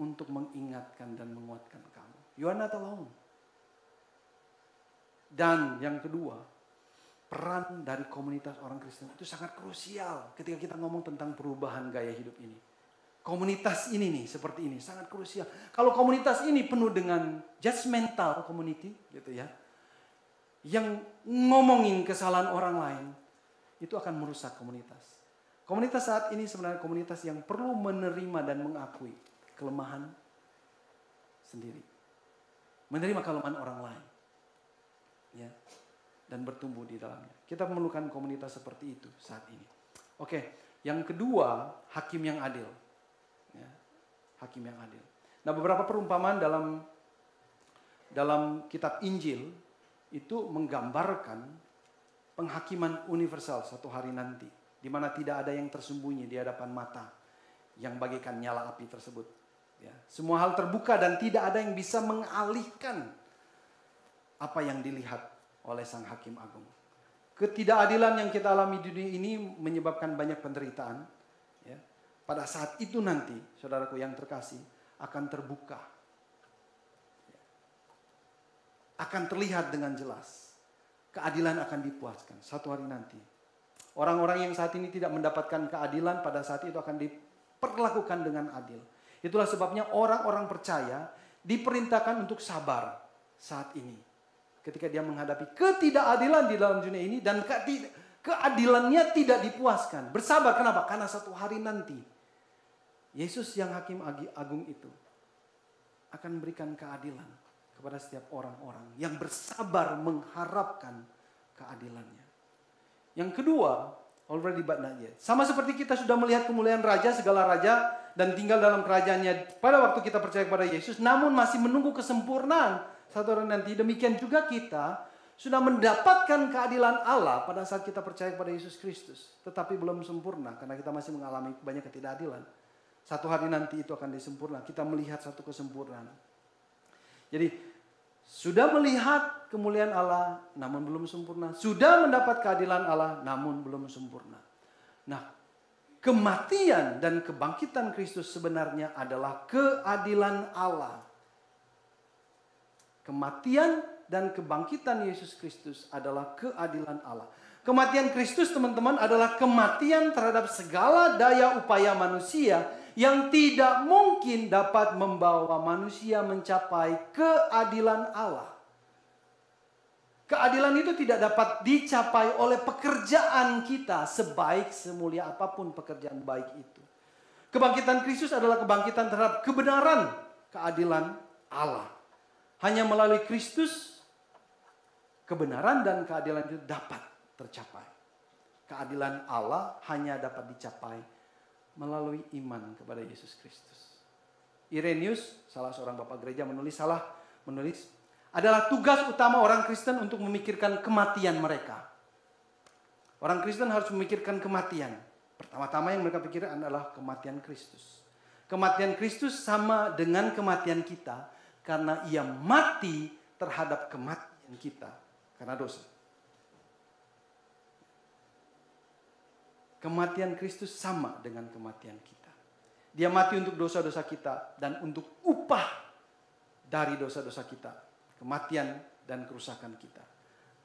Speaker 5: untuk mengingatkan dan menguatkan kamu. You are not alone. Dan yang kedua, peran dari komunitas orang Kristen itu sangat krusial ketika kita ngomong tentang perubahan gaya hidup ini. Komunitas ini nih, seperti ini, sangat krusial. Kalau komunitas ini penuh dengan judgmental community, gitu ya, yang ngomongin kesalahan orang lain, itu akan merusak komunitas. Komunitas saat ini sebenarnya komunitas yang perlu menerima dan mengakui kelemahan sendiri. Menerima kelemahan orang lain. Ya. Dan bertumbuh di dalamnya. Kita memerlukan komunitas seperti itu saat ini. Oke, yang kedua, hakim yang adil. Ya. Hakim yang adil. Nah, beberapa perumpamaan dalam kitab Injil itu menggambarkan penghakiman universal suatu hari nanti. Di mana tidak ada yang tersembunyi di hadapan mata yang bagaikan nyala api tersebut. Ya, semua hal terbuka dan tidak ada yang bisa mengalihkan apa yang dilihat oleh Sang Hakim Agung. Ketidakadilan yang kita alami di dunia ini menyebabkan banyak penderitaan. Ya. Pada saat itu nanti, saudaraku yang terkasih, akan terbuka. Ya. Akan terlihat dengan jelas. Keadilan akan dipuaskan satu hari nanti. Orang-orang yang saat ini tidak mendapatkan keadilan pada saat itu akan diperlakukan dengan adil. Itulah sebabnya orang-orang percaya diperintahkan untuk sabar saat ini. Ketika dia menghadapi ketidakadilan di dalam dunia ini dan keadilannya tidak dipuaskan. Bersabar, kenapa? Karena satu hari nanti Yesus yang Hakim Agung itu akan memberikan keadilan kepada setiap orang-orang yang bersabar mengharapkan keadilannya. Yang kedua, already but not yet. Sama seperti kita sudah melihat kemuliaan raja, segala raja, dan tinggal dalam kerajaannya pada waktu kita percaya kepada Yesus, namun masih menunggu kesempurnaan satu hari nanti. Demikian juga kita sudah mendapatkan keadilan Allah pada saat kita percaya kepada Yesus Kristus. Tetapi belum sempurna karena kita masih mengalami banyak ketidakadilan. Satu hari nanti itu akan disempurna. Kita melihat satu kesempurnaan. Jadi sudah melihat kemuliaan Allah namun belum sempurna. Sudah mendapat keadilan Allah namun belum sempurna. Nah, kematian dan kebangkitan Kristus sebenarnya adalah keadilan Allah. Kematian dan kebangkitan Yesus Kristus adalah keadilan Allah. Kematian Kristus, teman-teman, adalah kematian terhadap segala daya upaya manusia yang tidak mungkin dapat membawa manusia mencapai keadilan Allah. Keadilan itu tidak dapat dicapai oleh pekerjaan kita sebaik semulia apapun pekerjaan baik itu. Kebangkitan Kristus adalah kebangkitan terhadap kebenaran keadilan Allah. Hanya melalui Kristus kebenaran dan keadilan itu dapat tercapai. Keadilan Allah hanya dapat dicapai melalui iman kepada Yesus Kristus. Irenaeus, salah seorang bapak gereja menulis adalah tugas utama orang Kristen untuk memikirkan kematian mereka. Orang Kristen harus memikirkan kematian. Pertama-tama yang mereka pikirkan adalah kematian Kristus. Kematian Kristus sama dengan kematian kita karena ia mati terhadap kematian kita karena dosa. Kematian Kristus sama dengan kematian kita. Dia mati untuk dosa-dosa kita dan untuk upah dari dosa-dosa kita. Kematian dan kerusakan kita.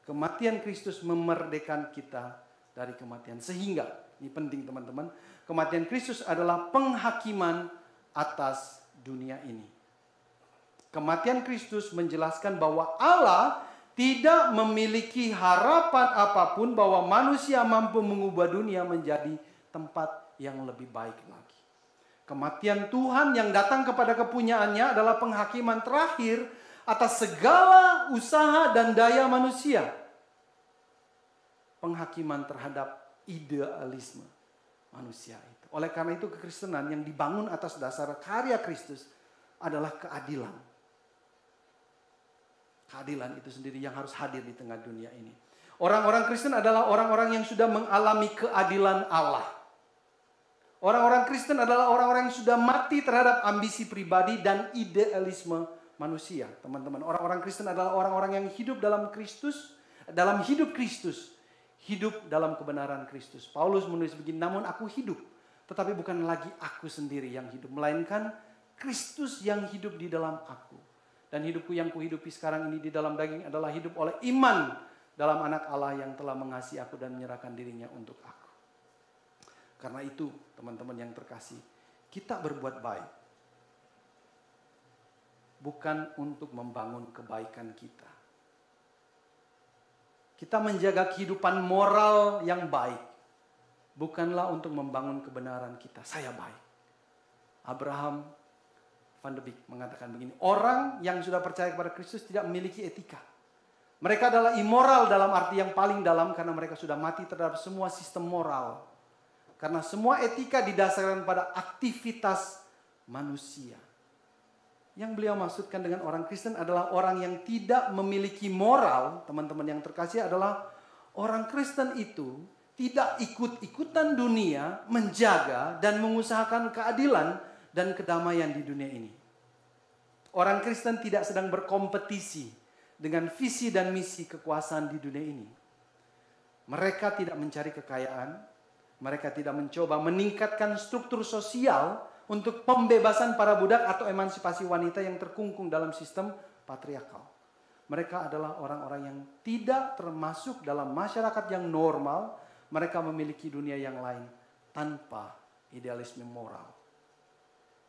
Speaker 5: Kematian Kristus memerdekakan kita dari kematian. Sehingga, ini penting teman-teman, kematian Kristus adalah penghakiman atas dunia ini. Kematian Kristus menjelaskan bahwa Allah tidak memiliki harapan apapun bahwa manusia mampu mengubah dunia menjadi tempat yang lebih baik lagi. Kematian Tuhan yang datang kepada kepunyaannya adalah penghakiman terakhir atas segala usaha dan daya manusia. Penghakiman terhadap idealisme manusia itu. Oleh karena itu kekristenan yang dibangun atas dasar karya Kristus adalah keadilan. Keadilan itu sendiri yang harus hadir di tengah dunia ini. Orang-orang Kristen adalah orang-orang yang sudah mengalami keadilan Allah. Orang-orang Kristen adalah orang-orang yang sudah mati terhadap ambisi pribadi dan idealisme manusia. Teman-teman, orang-orang Kristen adalah orang-orang yang hidup dalam Kristus, dalam hidup Kristus, hidup dalam kebenaran Kristus. Paulus menulis begini, namun aku hidup, tetapi bukan lagi aku sendiri yang hidup, melainkan Kristus yang hidup di dalam aku. Dan hidupku yang kuhidupi sekarang ini di dalam daging adalah hidup oleh iman dalam anak Allah yang telah mengasihi aku dan menyerahkan dirinya untuk aku. Karena itu teman-teman yang terkasih, kita berbuat baik. Bukan untuk membangun kebaikan kita. Kita menjaga kehidupan moral yang baik. Bukanlah untuk membangun kebenaran kita. Saya baik. Abraham Van de Beek mengatakan begini, orang yang sudah percaya kepada Kristus tidak memiliki etika. Mereka adalah immoral dalam arti yang paling dalam karena mereka sudah mati terhadap semua sistem moral. Karena semua etika didasarkan pada aktivitas manusia. Yang beliau maksudkan dengan orang Kristen adalah orang yang tidak memiliki moral. Teman-teman yang terkasih adalah orang Kristen itu tidak ikut-ikutan dunia menjaga dan mengusahakan keadilan dan kedamaian di dunia ini. Orang Kristen tidak sedang berkompetisi dengan visi dan misi kekuasaan di dunia ini. Mereka tidak mencari kekayaan, mereka tidak mencoba meningkatkan struktur sosial untuk pembebasan para budak atau emansipasi wanita yang terkungkung dalam sistem patriarkal. Mereka adalah orang-orang yang tidak termasuk dalam masyarakat yang normal. Mereka memiliki dunia yang lain tanpa idealisme moral.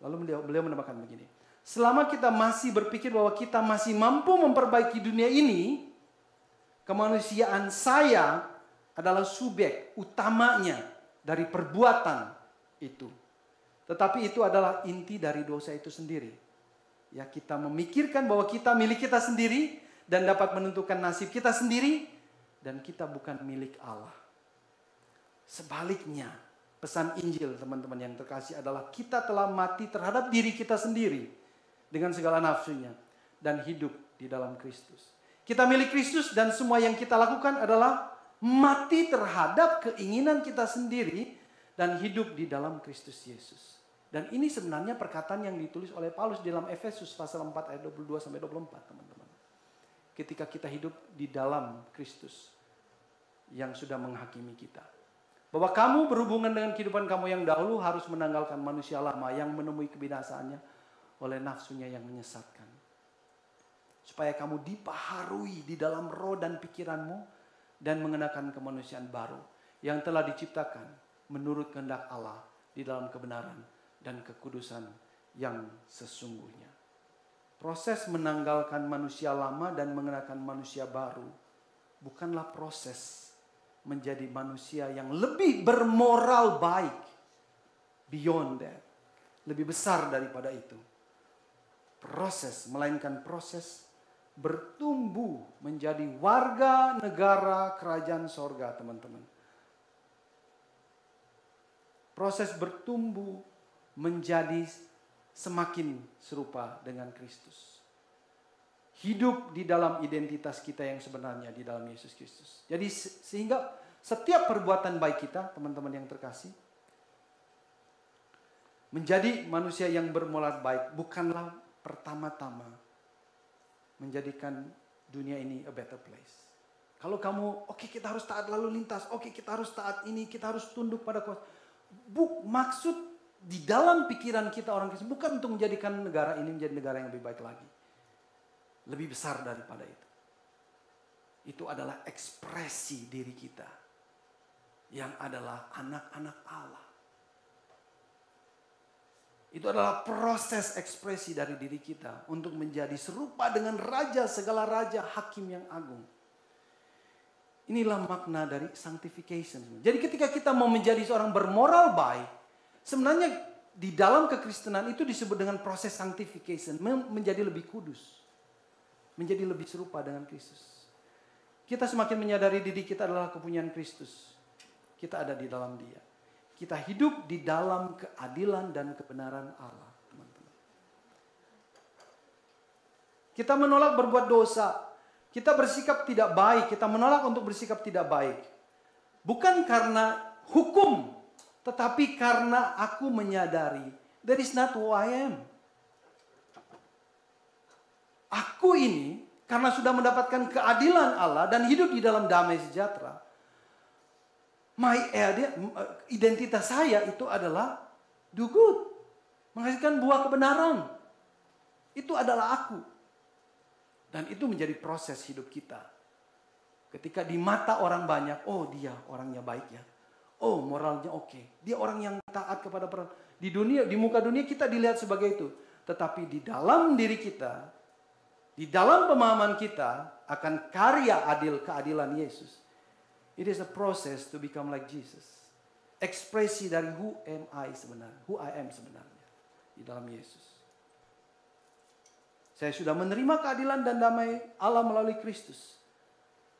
Speaker 5: Lalu beliau menambahkan begini. Selama kita masih berpikir bahwa kita masih mampu memperbaiki dunia ini, kemanusiaan saya adalah subjek utamanya dari perbuatan itu. Tetapi itu adalah inti dari dosa itu sendiri. Ya, kita memikirkan bahwa kita milik kita sendiri dan dapat menentukan nasib kita sendiri dan kita bukan milik Allah. Sebaliknya, pesan Injil teman-teman yang terkasih adalah kita telah mati terhadap diri kita sendiri dengan segala nafsunya dan hidup di dalam Kristus. Kita milik Kristus dan semua yang kita lakukan adalah mati terhadap keinginan kita sendiri dan hidup di dalam Kristus Yesus. Dan ini sebenarnya perkataan yang ditulis oleh Paulus dalam Efesus pasal 4 ayat 22 sampai 24, teman-teman. Ketika kita hidup di dalam Kristus yang sudah menghakimi kita. Bahwa kamu berhubungan dengan kehidupan kamu yang dahulu harus menanggalkan manusia lama yang menemui kebinasaannya oleh nafsunya yang menyesatkan. Supaya kamu dipaharui di dalam roh dan pikiranmu dan mengenakan kemanusiaan baru yang telah diciptakan menurut kehendak Allah di dalam kebenaran dan kekudusan yang sesungguhnya. Proses menanggalkan manusia lama dan mengenakan manusia baru bukanlah proses menjadi manusia yang lebih bermoral baik. Beyond that. Lebih besar daripada itu. Melainkan proses bertumbuh menjadi warga negara kerajaan sorga, teman-teman. Proses bertumbuh menjadi semakin serupa dengan Kristus. Hidup di dalam identitas kita yang sebenarnya di dalam Yesus Kristus. Jadi sehingga setiap perbuatan baik kita, teman-teman yang terkasih, menjadi manusia yang bermoral baik bukanlah pertama-tama menjadikan dunia ini a better place. Kalau kamu, oke, kita harus taat lalu lintas, oke, kita harus taat ini, kita harus tunduk pada kuasa. Maksud di dalam pikiran kita orang Kristen bukan untuk menjadikan negara ini menjadi negara yang lebih baik lagi. Lebih besar daripada itu. Itu adalah ekspresi diri kita. Yang adalah anak-anak Allah. Itu adalah proses ekspresi dari diri kita. Untuk menjadi serupa dengan raja, segala raja, hakim yang agung. Inilah makna dari sanctification. Jadi ketika kita mau menjadi seorang bermoral baik. Sebenarnya di dalam kekristenan itu disebut dengan proses sanctification. Menjadi lebih kudus. Menjadi lebih serupa dengan Kristus. Kita semakin menyadari diri kita adalah kepunyaan Kristus. Kita ada di dalam Dia. Kita hidup di dalam keadilan dan kebenaran Allah, teman-teman. Kita menolak berbuat dosa. Kita bersikap tidak baik. Kita menolak untuk bersikap tidak baik. Bukan karena hukum. Tetapi karena aku menyadari, that is not who I am. Aku ini, karena sudah mendapatkan keadilan Allah dan hidup di dalam damai sejahtera, identitas saya itu adalah do good. Menghasilkan buah kebenaran. Itu adalah aku. Dan itu menjadi proses hidup kita. Ketika di mata orang banyak, oh dia orangnya baik ya. Oh moralnya oke. Dia orang yang taat kepada di dunia, di muka dunia kita dilihat sebagai itu. Tetapi di dalam diri kita, di dalam pemahaman kita akan karya keadilan Yesus. It is a process to become like Jesus. Ekspresi dari who I am sebenarnya di dalam Yesus. Saya sudah menerima keadilan dan damai Allah melalui Kristus.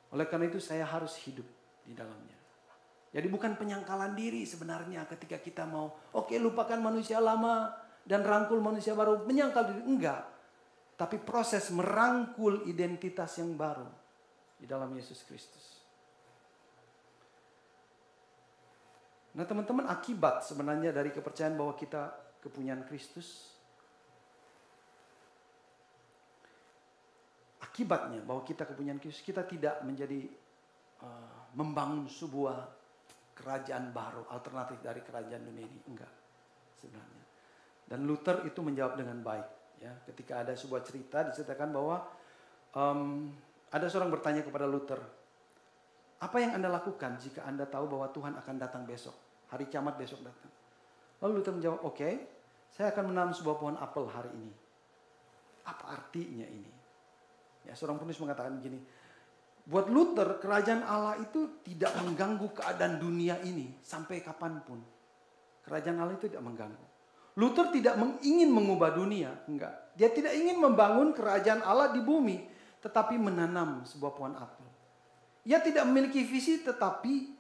Speaker 5: Oleh karena itu saya harus hidup di dalamnya. Jadi bukan penyangkalan diri sebenarnya ketika kita mau, oke, lupakan manusia lama dan rangkul manusia baru. Menyangkal diri, enggak. Tapi proses merangkul identitas yang baru di dalam Yesus Kristus. Nah teman-teman, akibat sebenarnya dari kepercayaan bahwa kita kepunyaan Kristus. Akibatnya bahwa kita kepunyaan Kristus, kita tidak menjadi membangun sebuah kerajaan baru, alternatif dari kerajaan dunia ini. Enggak, sebenarnya. Dan Luther itu menjawab dengan baik. Ya, ketika ada sebuah cerita, diceritakan bahwa ada seorang bertanya kepada Luther, apa yang Anda lakukan jika Anda tahu bahwa Tuhan akan datang besok? Hari kiamat besok datang. Lalu Luther menjawab, oke, saya akan menanam sebuah pohon apel hari ini. Apa artinya ini? Ya, seorang penulis mengatakan begini, buat Luther, kerajaan Allah itu tidak mengganggu keadaan dunia ini sampai kapanpun. Kerajaan Allah itu tidak mengganggu. Luther tidak ingin mengubah dunia, enggak. Dia tidak ingin membangun kerajaan Allah di bumi, tetapi menanam sebuah pohon apel. Ia tidak memiliki visi, tetapi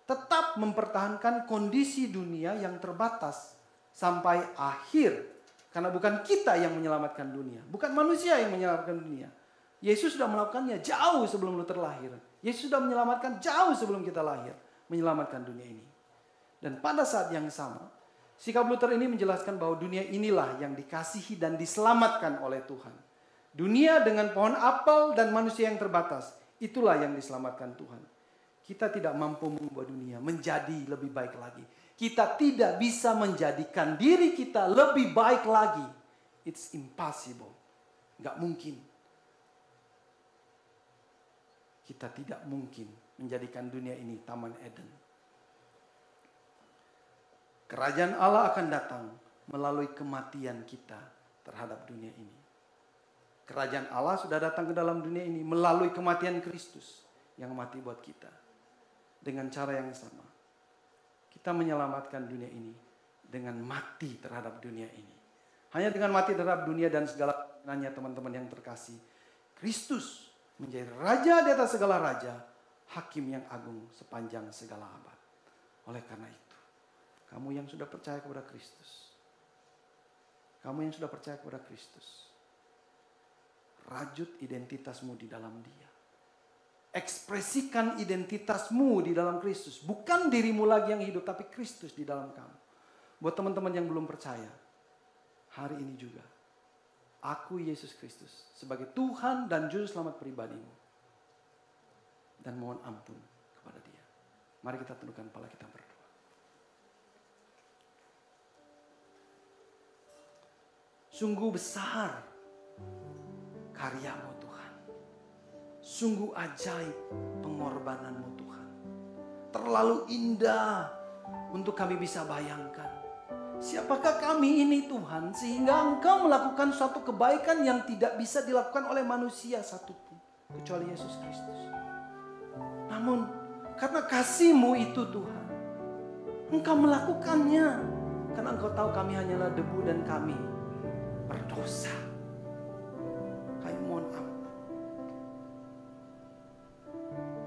Speaker 5: tetap mempertahankan kondisi dunia yang terbatas sampai akhir. Karena bukan kita yang menyelamatkan dunia, bukan manusia yang menyelamatkan dunia. Yesus sudah melakukannya jauh sebelum Luther lahir. Yesus sudah menyelamatkan jauh sebelum kita lahir. Menyelamatkan dunia ini. Dan pada saat yang sama, sikap Luther ini menjelaskan bahwa dunia inilah yang dikasihi dan diselamatkan oleh Tuhan. Dunia dengan pohon apel dan manusia yang terbatas, itulah yang diselamatkan Tuhan. Kita tidak mampu mengubah dunia menjadi lebih baik lagi. Kita tidak bisa menjadikan diri kita lebih baik lagi. It's impossible. Nggak mungkin. Kita tidak mungkin menjadikan dunia ini Taman Eden. Kerajaan Allah akan datang melalui kematian kita terhadap dunia ini. Kerajaan Allah sudah datang ke dalam dunia ini melalui kematian Kristus yang mati buat kita. Dengan cara yang sama, kita menyelamatkan dunia ini dengan mati terhadap dunia ini. Hanya dengan mati terhadap dunia dan segala nanya teman-teman yang terkasih, Kristus menjadi raja di atas segala raja, hakim yang agung sepanjang segala abad. Oleh karena itu, kamu yang sudah percaya kepada Kristus, rajut identitasmu di dalam Dia. Ekspresikan identitasmu di dalam Kristus. Bukan dirimu lagi yang hidup, tapi Kristus di dalam kamu. Buat teman-teman yang belum percaya, hari ini juga, akui Yesus Kristus sebagai Tuhan dan Juru Selamat pribadimu. Dan mohon ampun kepada Dia. Mari kita tundukkan kepala kita berdoa. Sungguh besar karyamu Tuhan. Sungguh ajaib pengorbananmu Tuhan. Terlalu indah untuk kami bisa bayangkan. Siapakah kami ini Tuhan sehingga Engkau melakukan suatu kebaikan yang tidak bisa dilakukan oleh manusia satupun. Kecuali Yesus Kristus. Namun karena kasih-Mu itu Tuhan, Engkau melakukannya. Karena Engkau tahu kami hanyalah debu dan kami berdosa. Kami mohon ampun.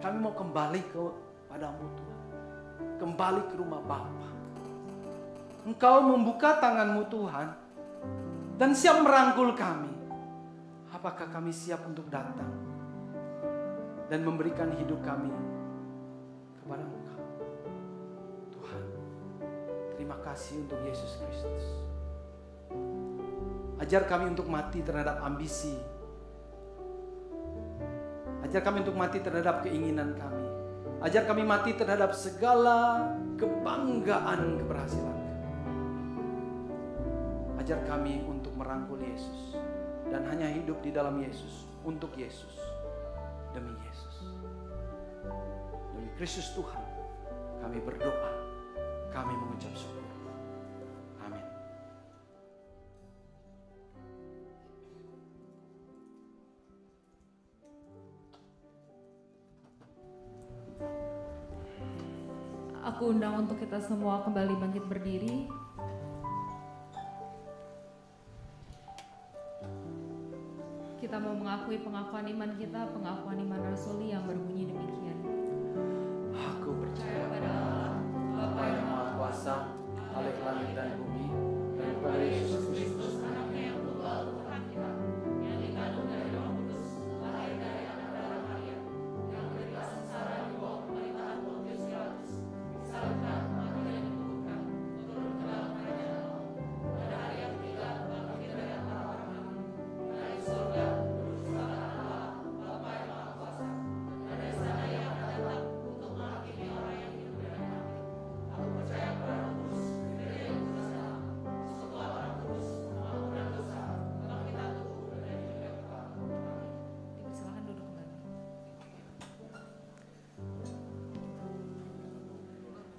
Speaker 5: Kami mau kembali kepadamu Tuhan. Kembali ke rumah Bapa. Engkau membuka tangan-Mu Tuhan. Dan siap merangkul kami. Apakah kami siap untuk datang. Dan memberikan hidup kami kepada Engkau. Tuhan, terima kasih untuk Yesus Kristus. Ajar kami untuk mati terhadap ambisi. Ajar kami untuk mati terhadap keinginan kami. Ajar kami mati terhadap segala kebanggaan keberhasilan. Ajar kami untuk merangkul Yesus. Dan hanya hidup di dalam Yesus. Untuk Yesus. Demi Yesus. Demi Kristus Tuhan. Kami berdoa. Kami mengucap syukur. Amin.
Speaker 2: Aku undang untuk kita semua kembali bangkit berdiri. Kita mau mengakui pengakuan iman kita, pengakuan iman rasuli yang berbunyi demikian.
Speaker 5: Aku percaya pada Allah, Bapa yang Maha Kuasa, Khalik langit dan bumi, dan kepada Yesus Kristus, Anaknya yang tunggal Tuhan kita, yang dikandung dari Roh Kudus, lahir dari anak darah Maria, yang menderita sengsara di bawah pemerintahan Pontius Pilatus, disalibkan, mati dan dikuburkan, turun ke dalam kerajaan Allah. Pada hari yang ketiga, bangkit dari antara orang mati, dari surga, bersama Allah, Bapa yang Maha Kuasa, dan dari sana Ia akan datang untuk menghakimi orang yang hidup dan mati. Aku percaya pada Roh Kudus, gereja yang kudus dalam, persekutuan orang kudus, pengampunan dosa, kebangkitan tubuh dan hidup yang kekal.
Speaker 2: Silakan duduk kembali.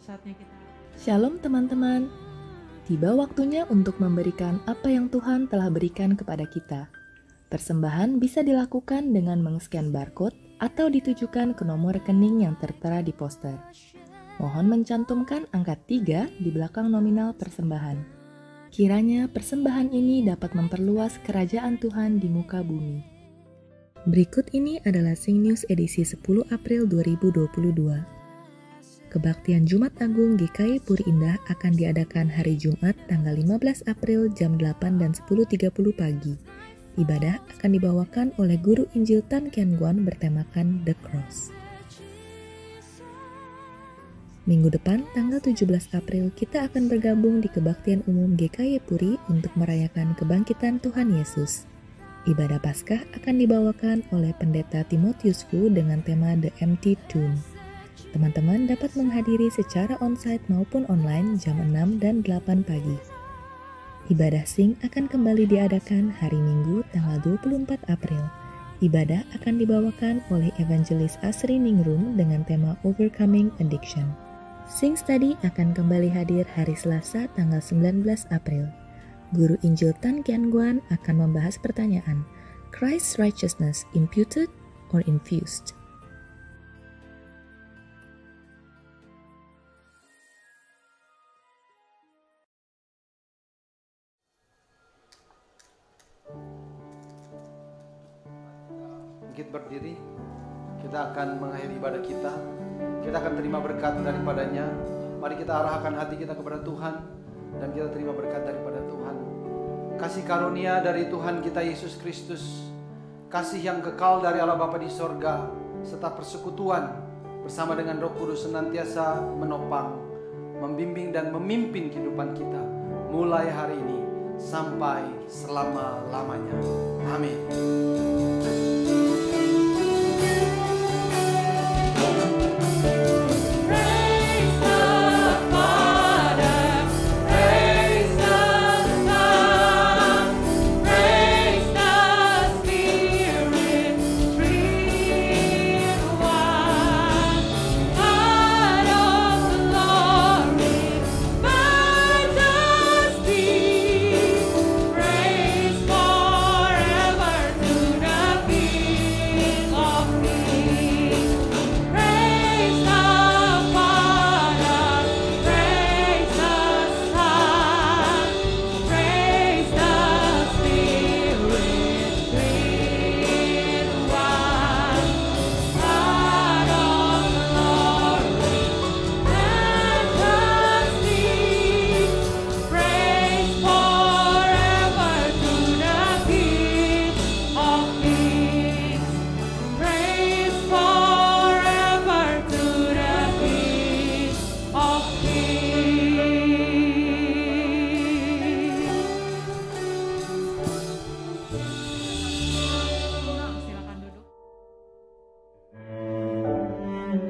Speaker 3: Saatnya kita.
Speaker 1: Shalom teman-teman. Tiba waktunya untuk memberikan apa yang Tuhan telah berikan kepada kita. Persembahan bisa dilakukan dengan meng-scan barcode atau ditujukan ke nomor rekening yang tertera di poster. Mohon mencantumkan angka 3 di belakang nominal persembahan. Kiranya persembahan ini dapat memperluas kerajaan Tuhan di muka bumi. Berikut ini adalah Sing News edisi 10 April 2022. Kebaktian Jumat Agung GKI Puri Indah akan diadakan hari Jumat tanggal 15 April jam 8 dan 10.30 pagi. Ibadah akan dibawakan oleh guru Injil Tan Kian Guan bertemakan The Cross. Minggu depan, tanggal 17 April, kita akan bergabung di Kebaktian Umum GKY Puri untuk merayakan kebangkitan Tuhan Yesus. Ibadah Paskah akan dibawakan oleh Pendeta Timotius Fu dengan tema The Empty Tomb. Teman-teman dapat menghadiri secara onsite maupun online jam 6 dan 8 pagi. Ibadah Sing akan kembali diadakan hari Minggu tanggal 24 April. Ibadah akan dibawakan oleh Evangelis Asri Ningrum dengan tema Overcoming Addiction. Sing Study akan kembali hadir hari Selasa tanggal 19 April. Guru Injil Tan Kian Guan akan membahas pertanyaan, Christ's righteousness imputed or infused?
Speaker 5: Bangkit berdiri, kita akan mengakhiri ibadah kita. Kita akan terima berkat daripadanya. Mari kita arahkan hati kita kepada Tuhan dan kita terima berkat daripada Tuhan. Kasih karunia dari Tuhan kita Yesus Kristus, kasih yang kekal dari Allah Bapa di sorga, serta persekutuan bersama dengan Roh Kudus senantiasa menopang, membimbing dan memimpin kehidupan kita mulai hari ini sampai selama-lamanya. Amin.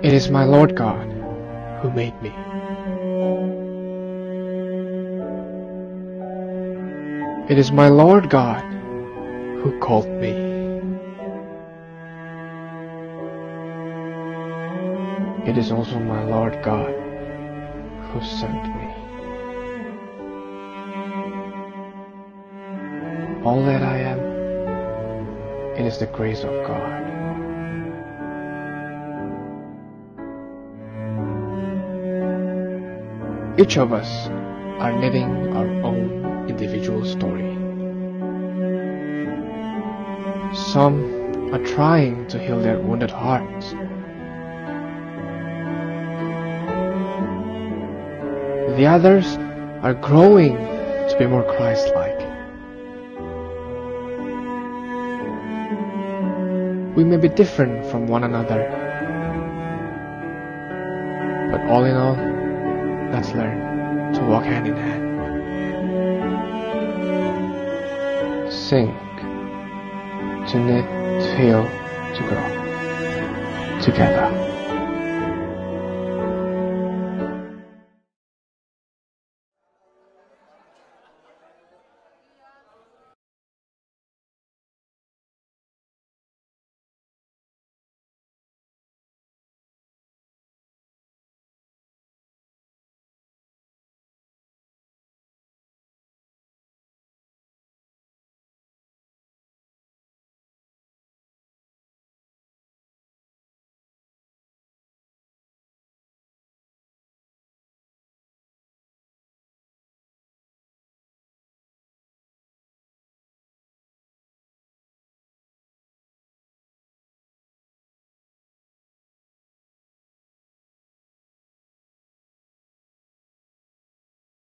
Speaker 6: It is my Lord God who made me. It is my Lord God who called me. It is also my Lord God who sent me. All that I am, it is the grace of God. Each of us are living our own individual story. Some are trying to heal their wounded hearts. The others are growing to be more Christ-like. We may be different from one another, but all in all, let's learn to walk hand in hand. Sing, to knit, to heal, to grow together.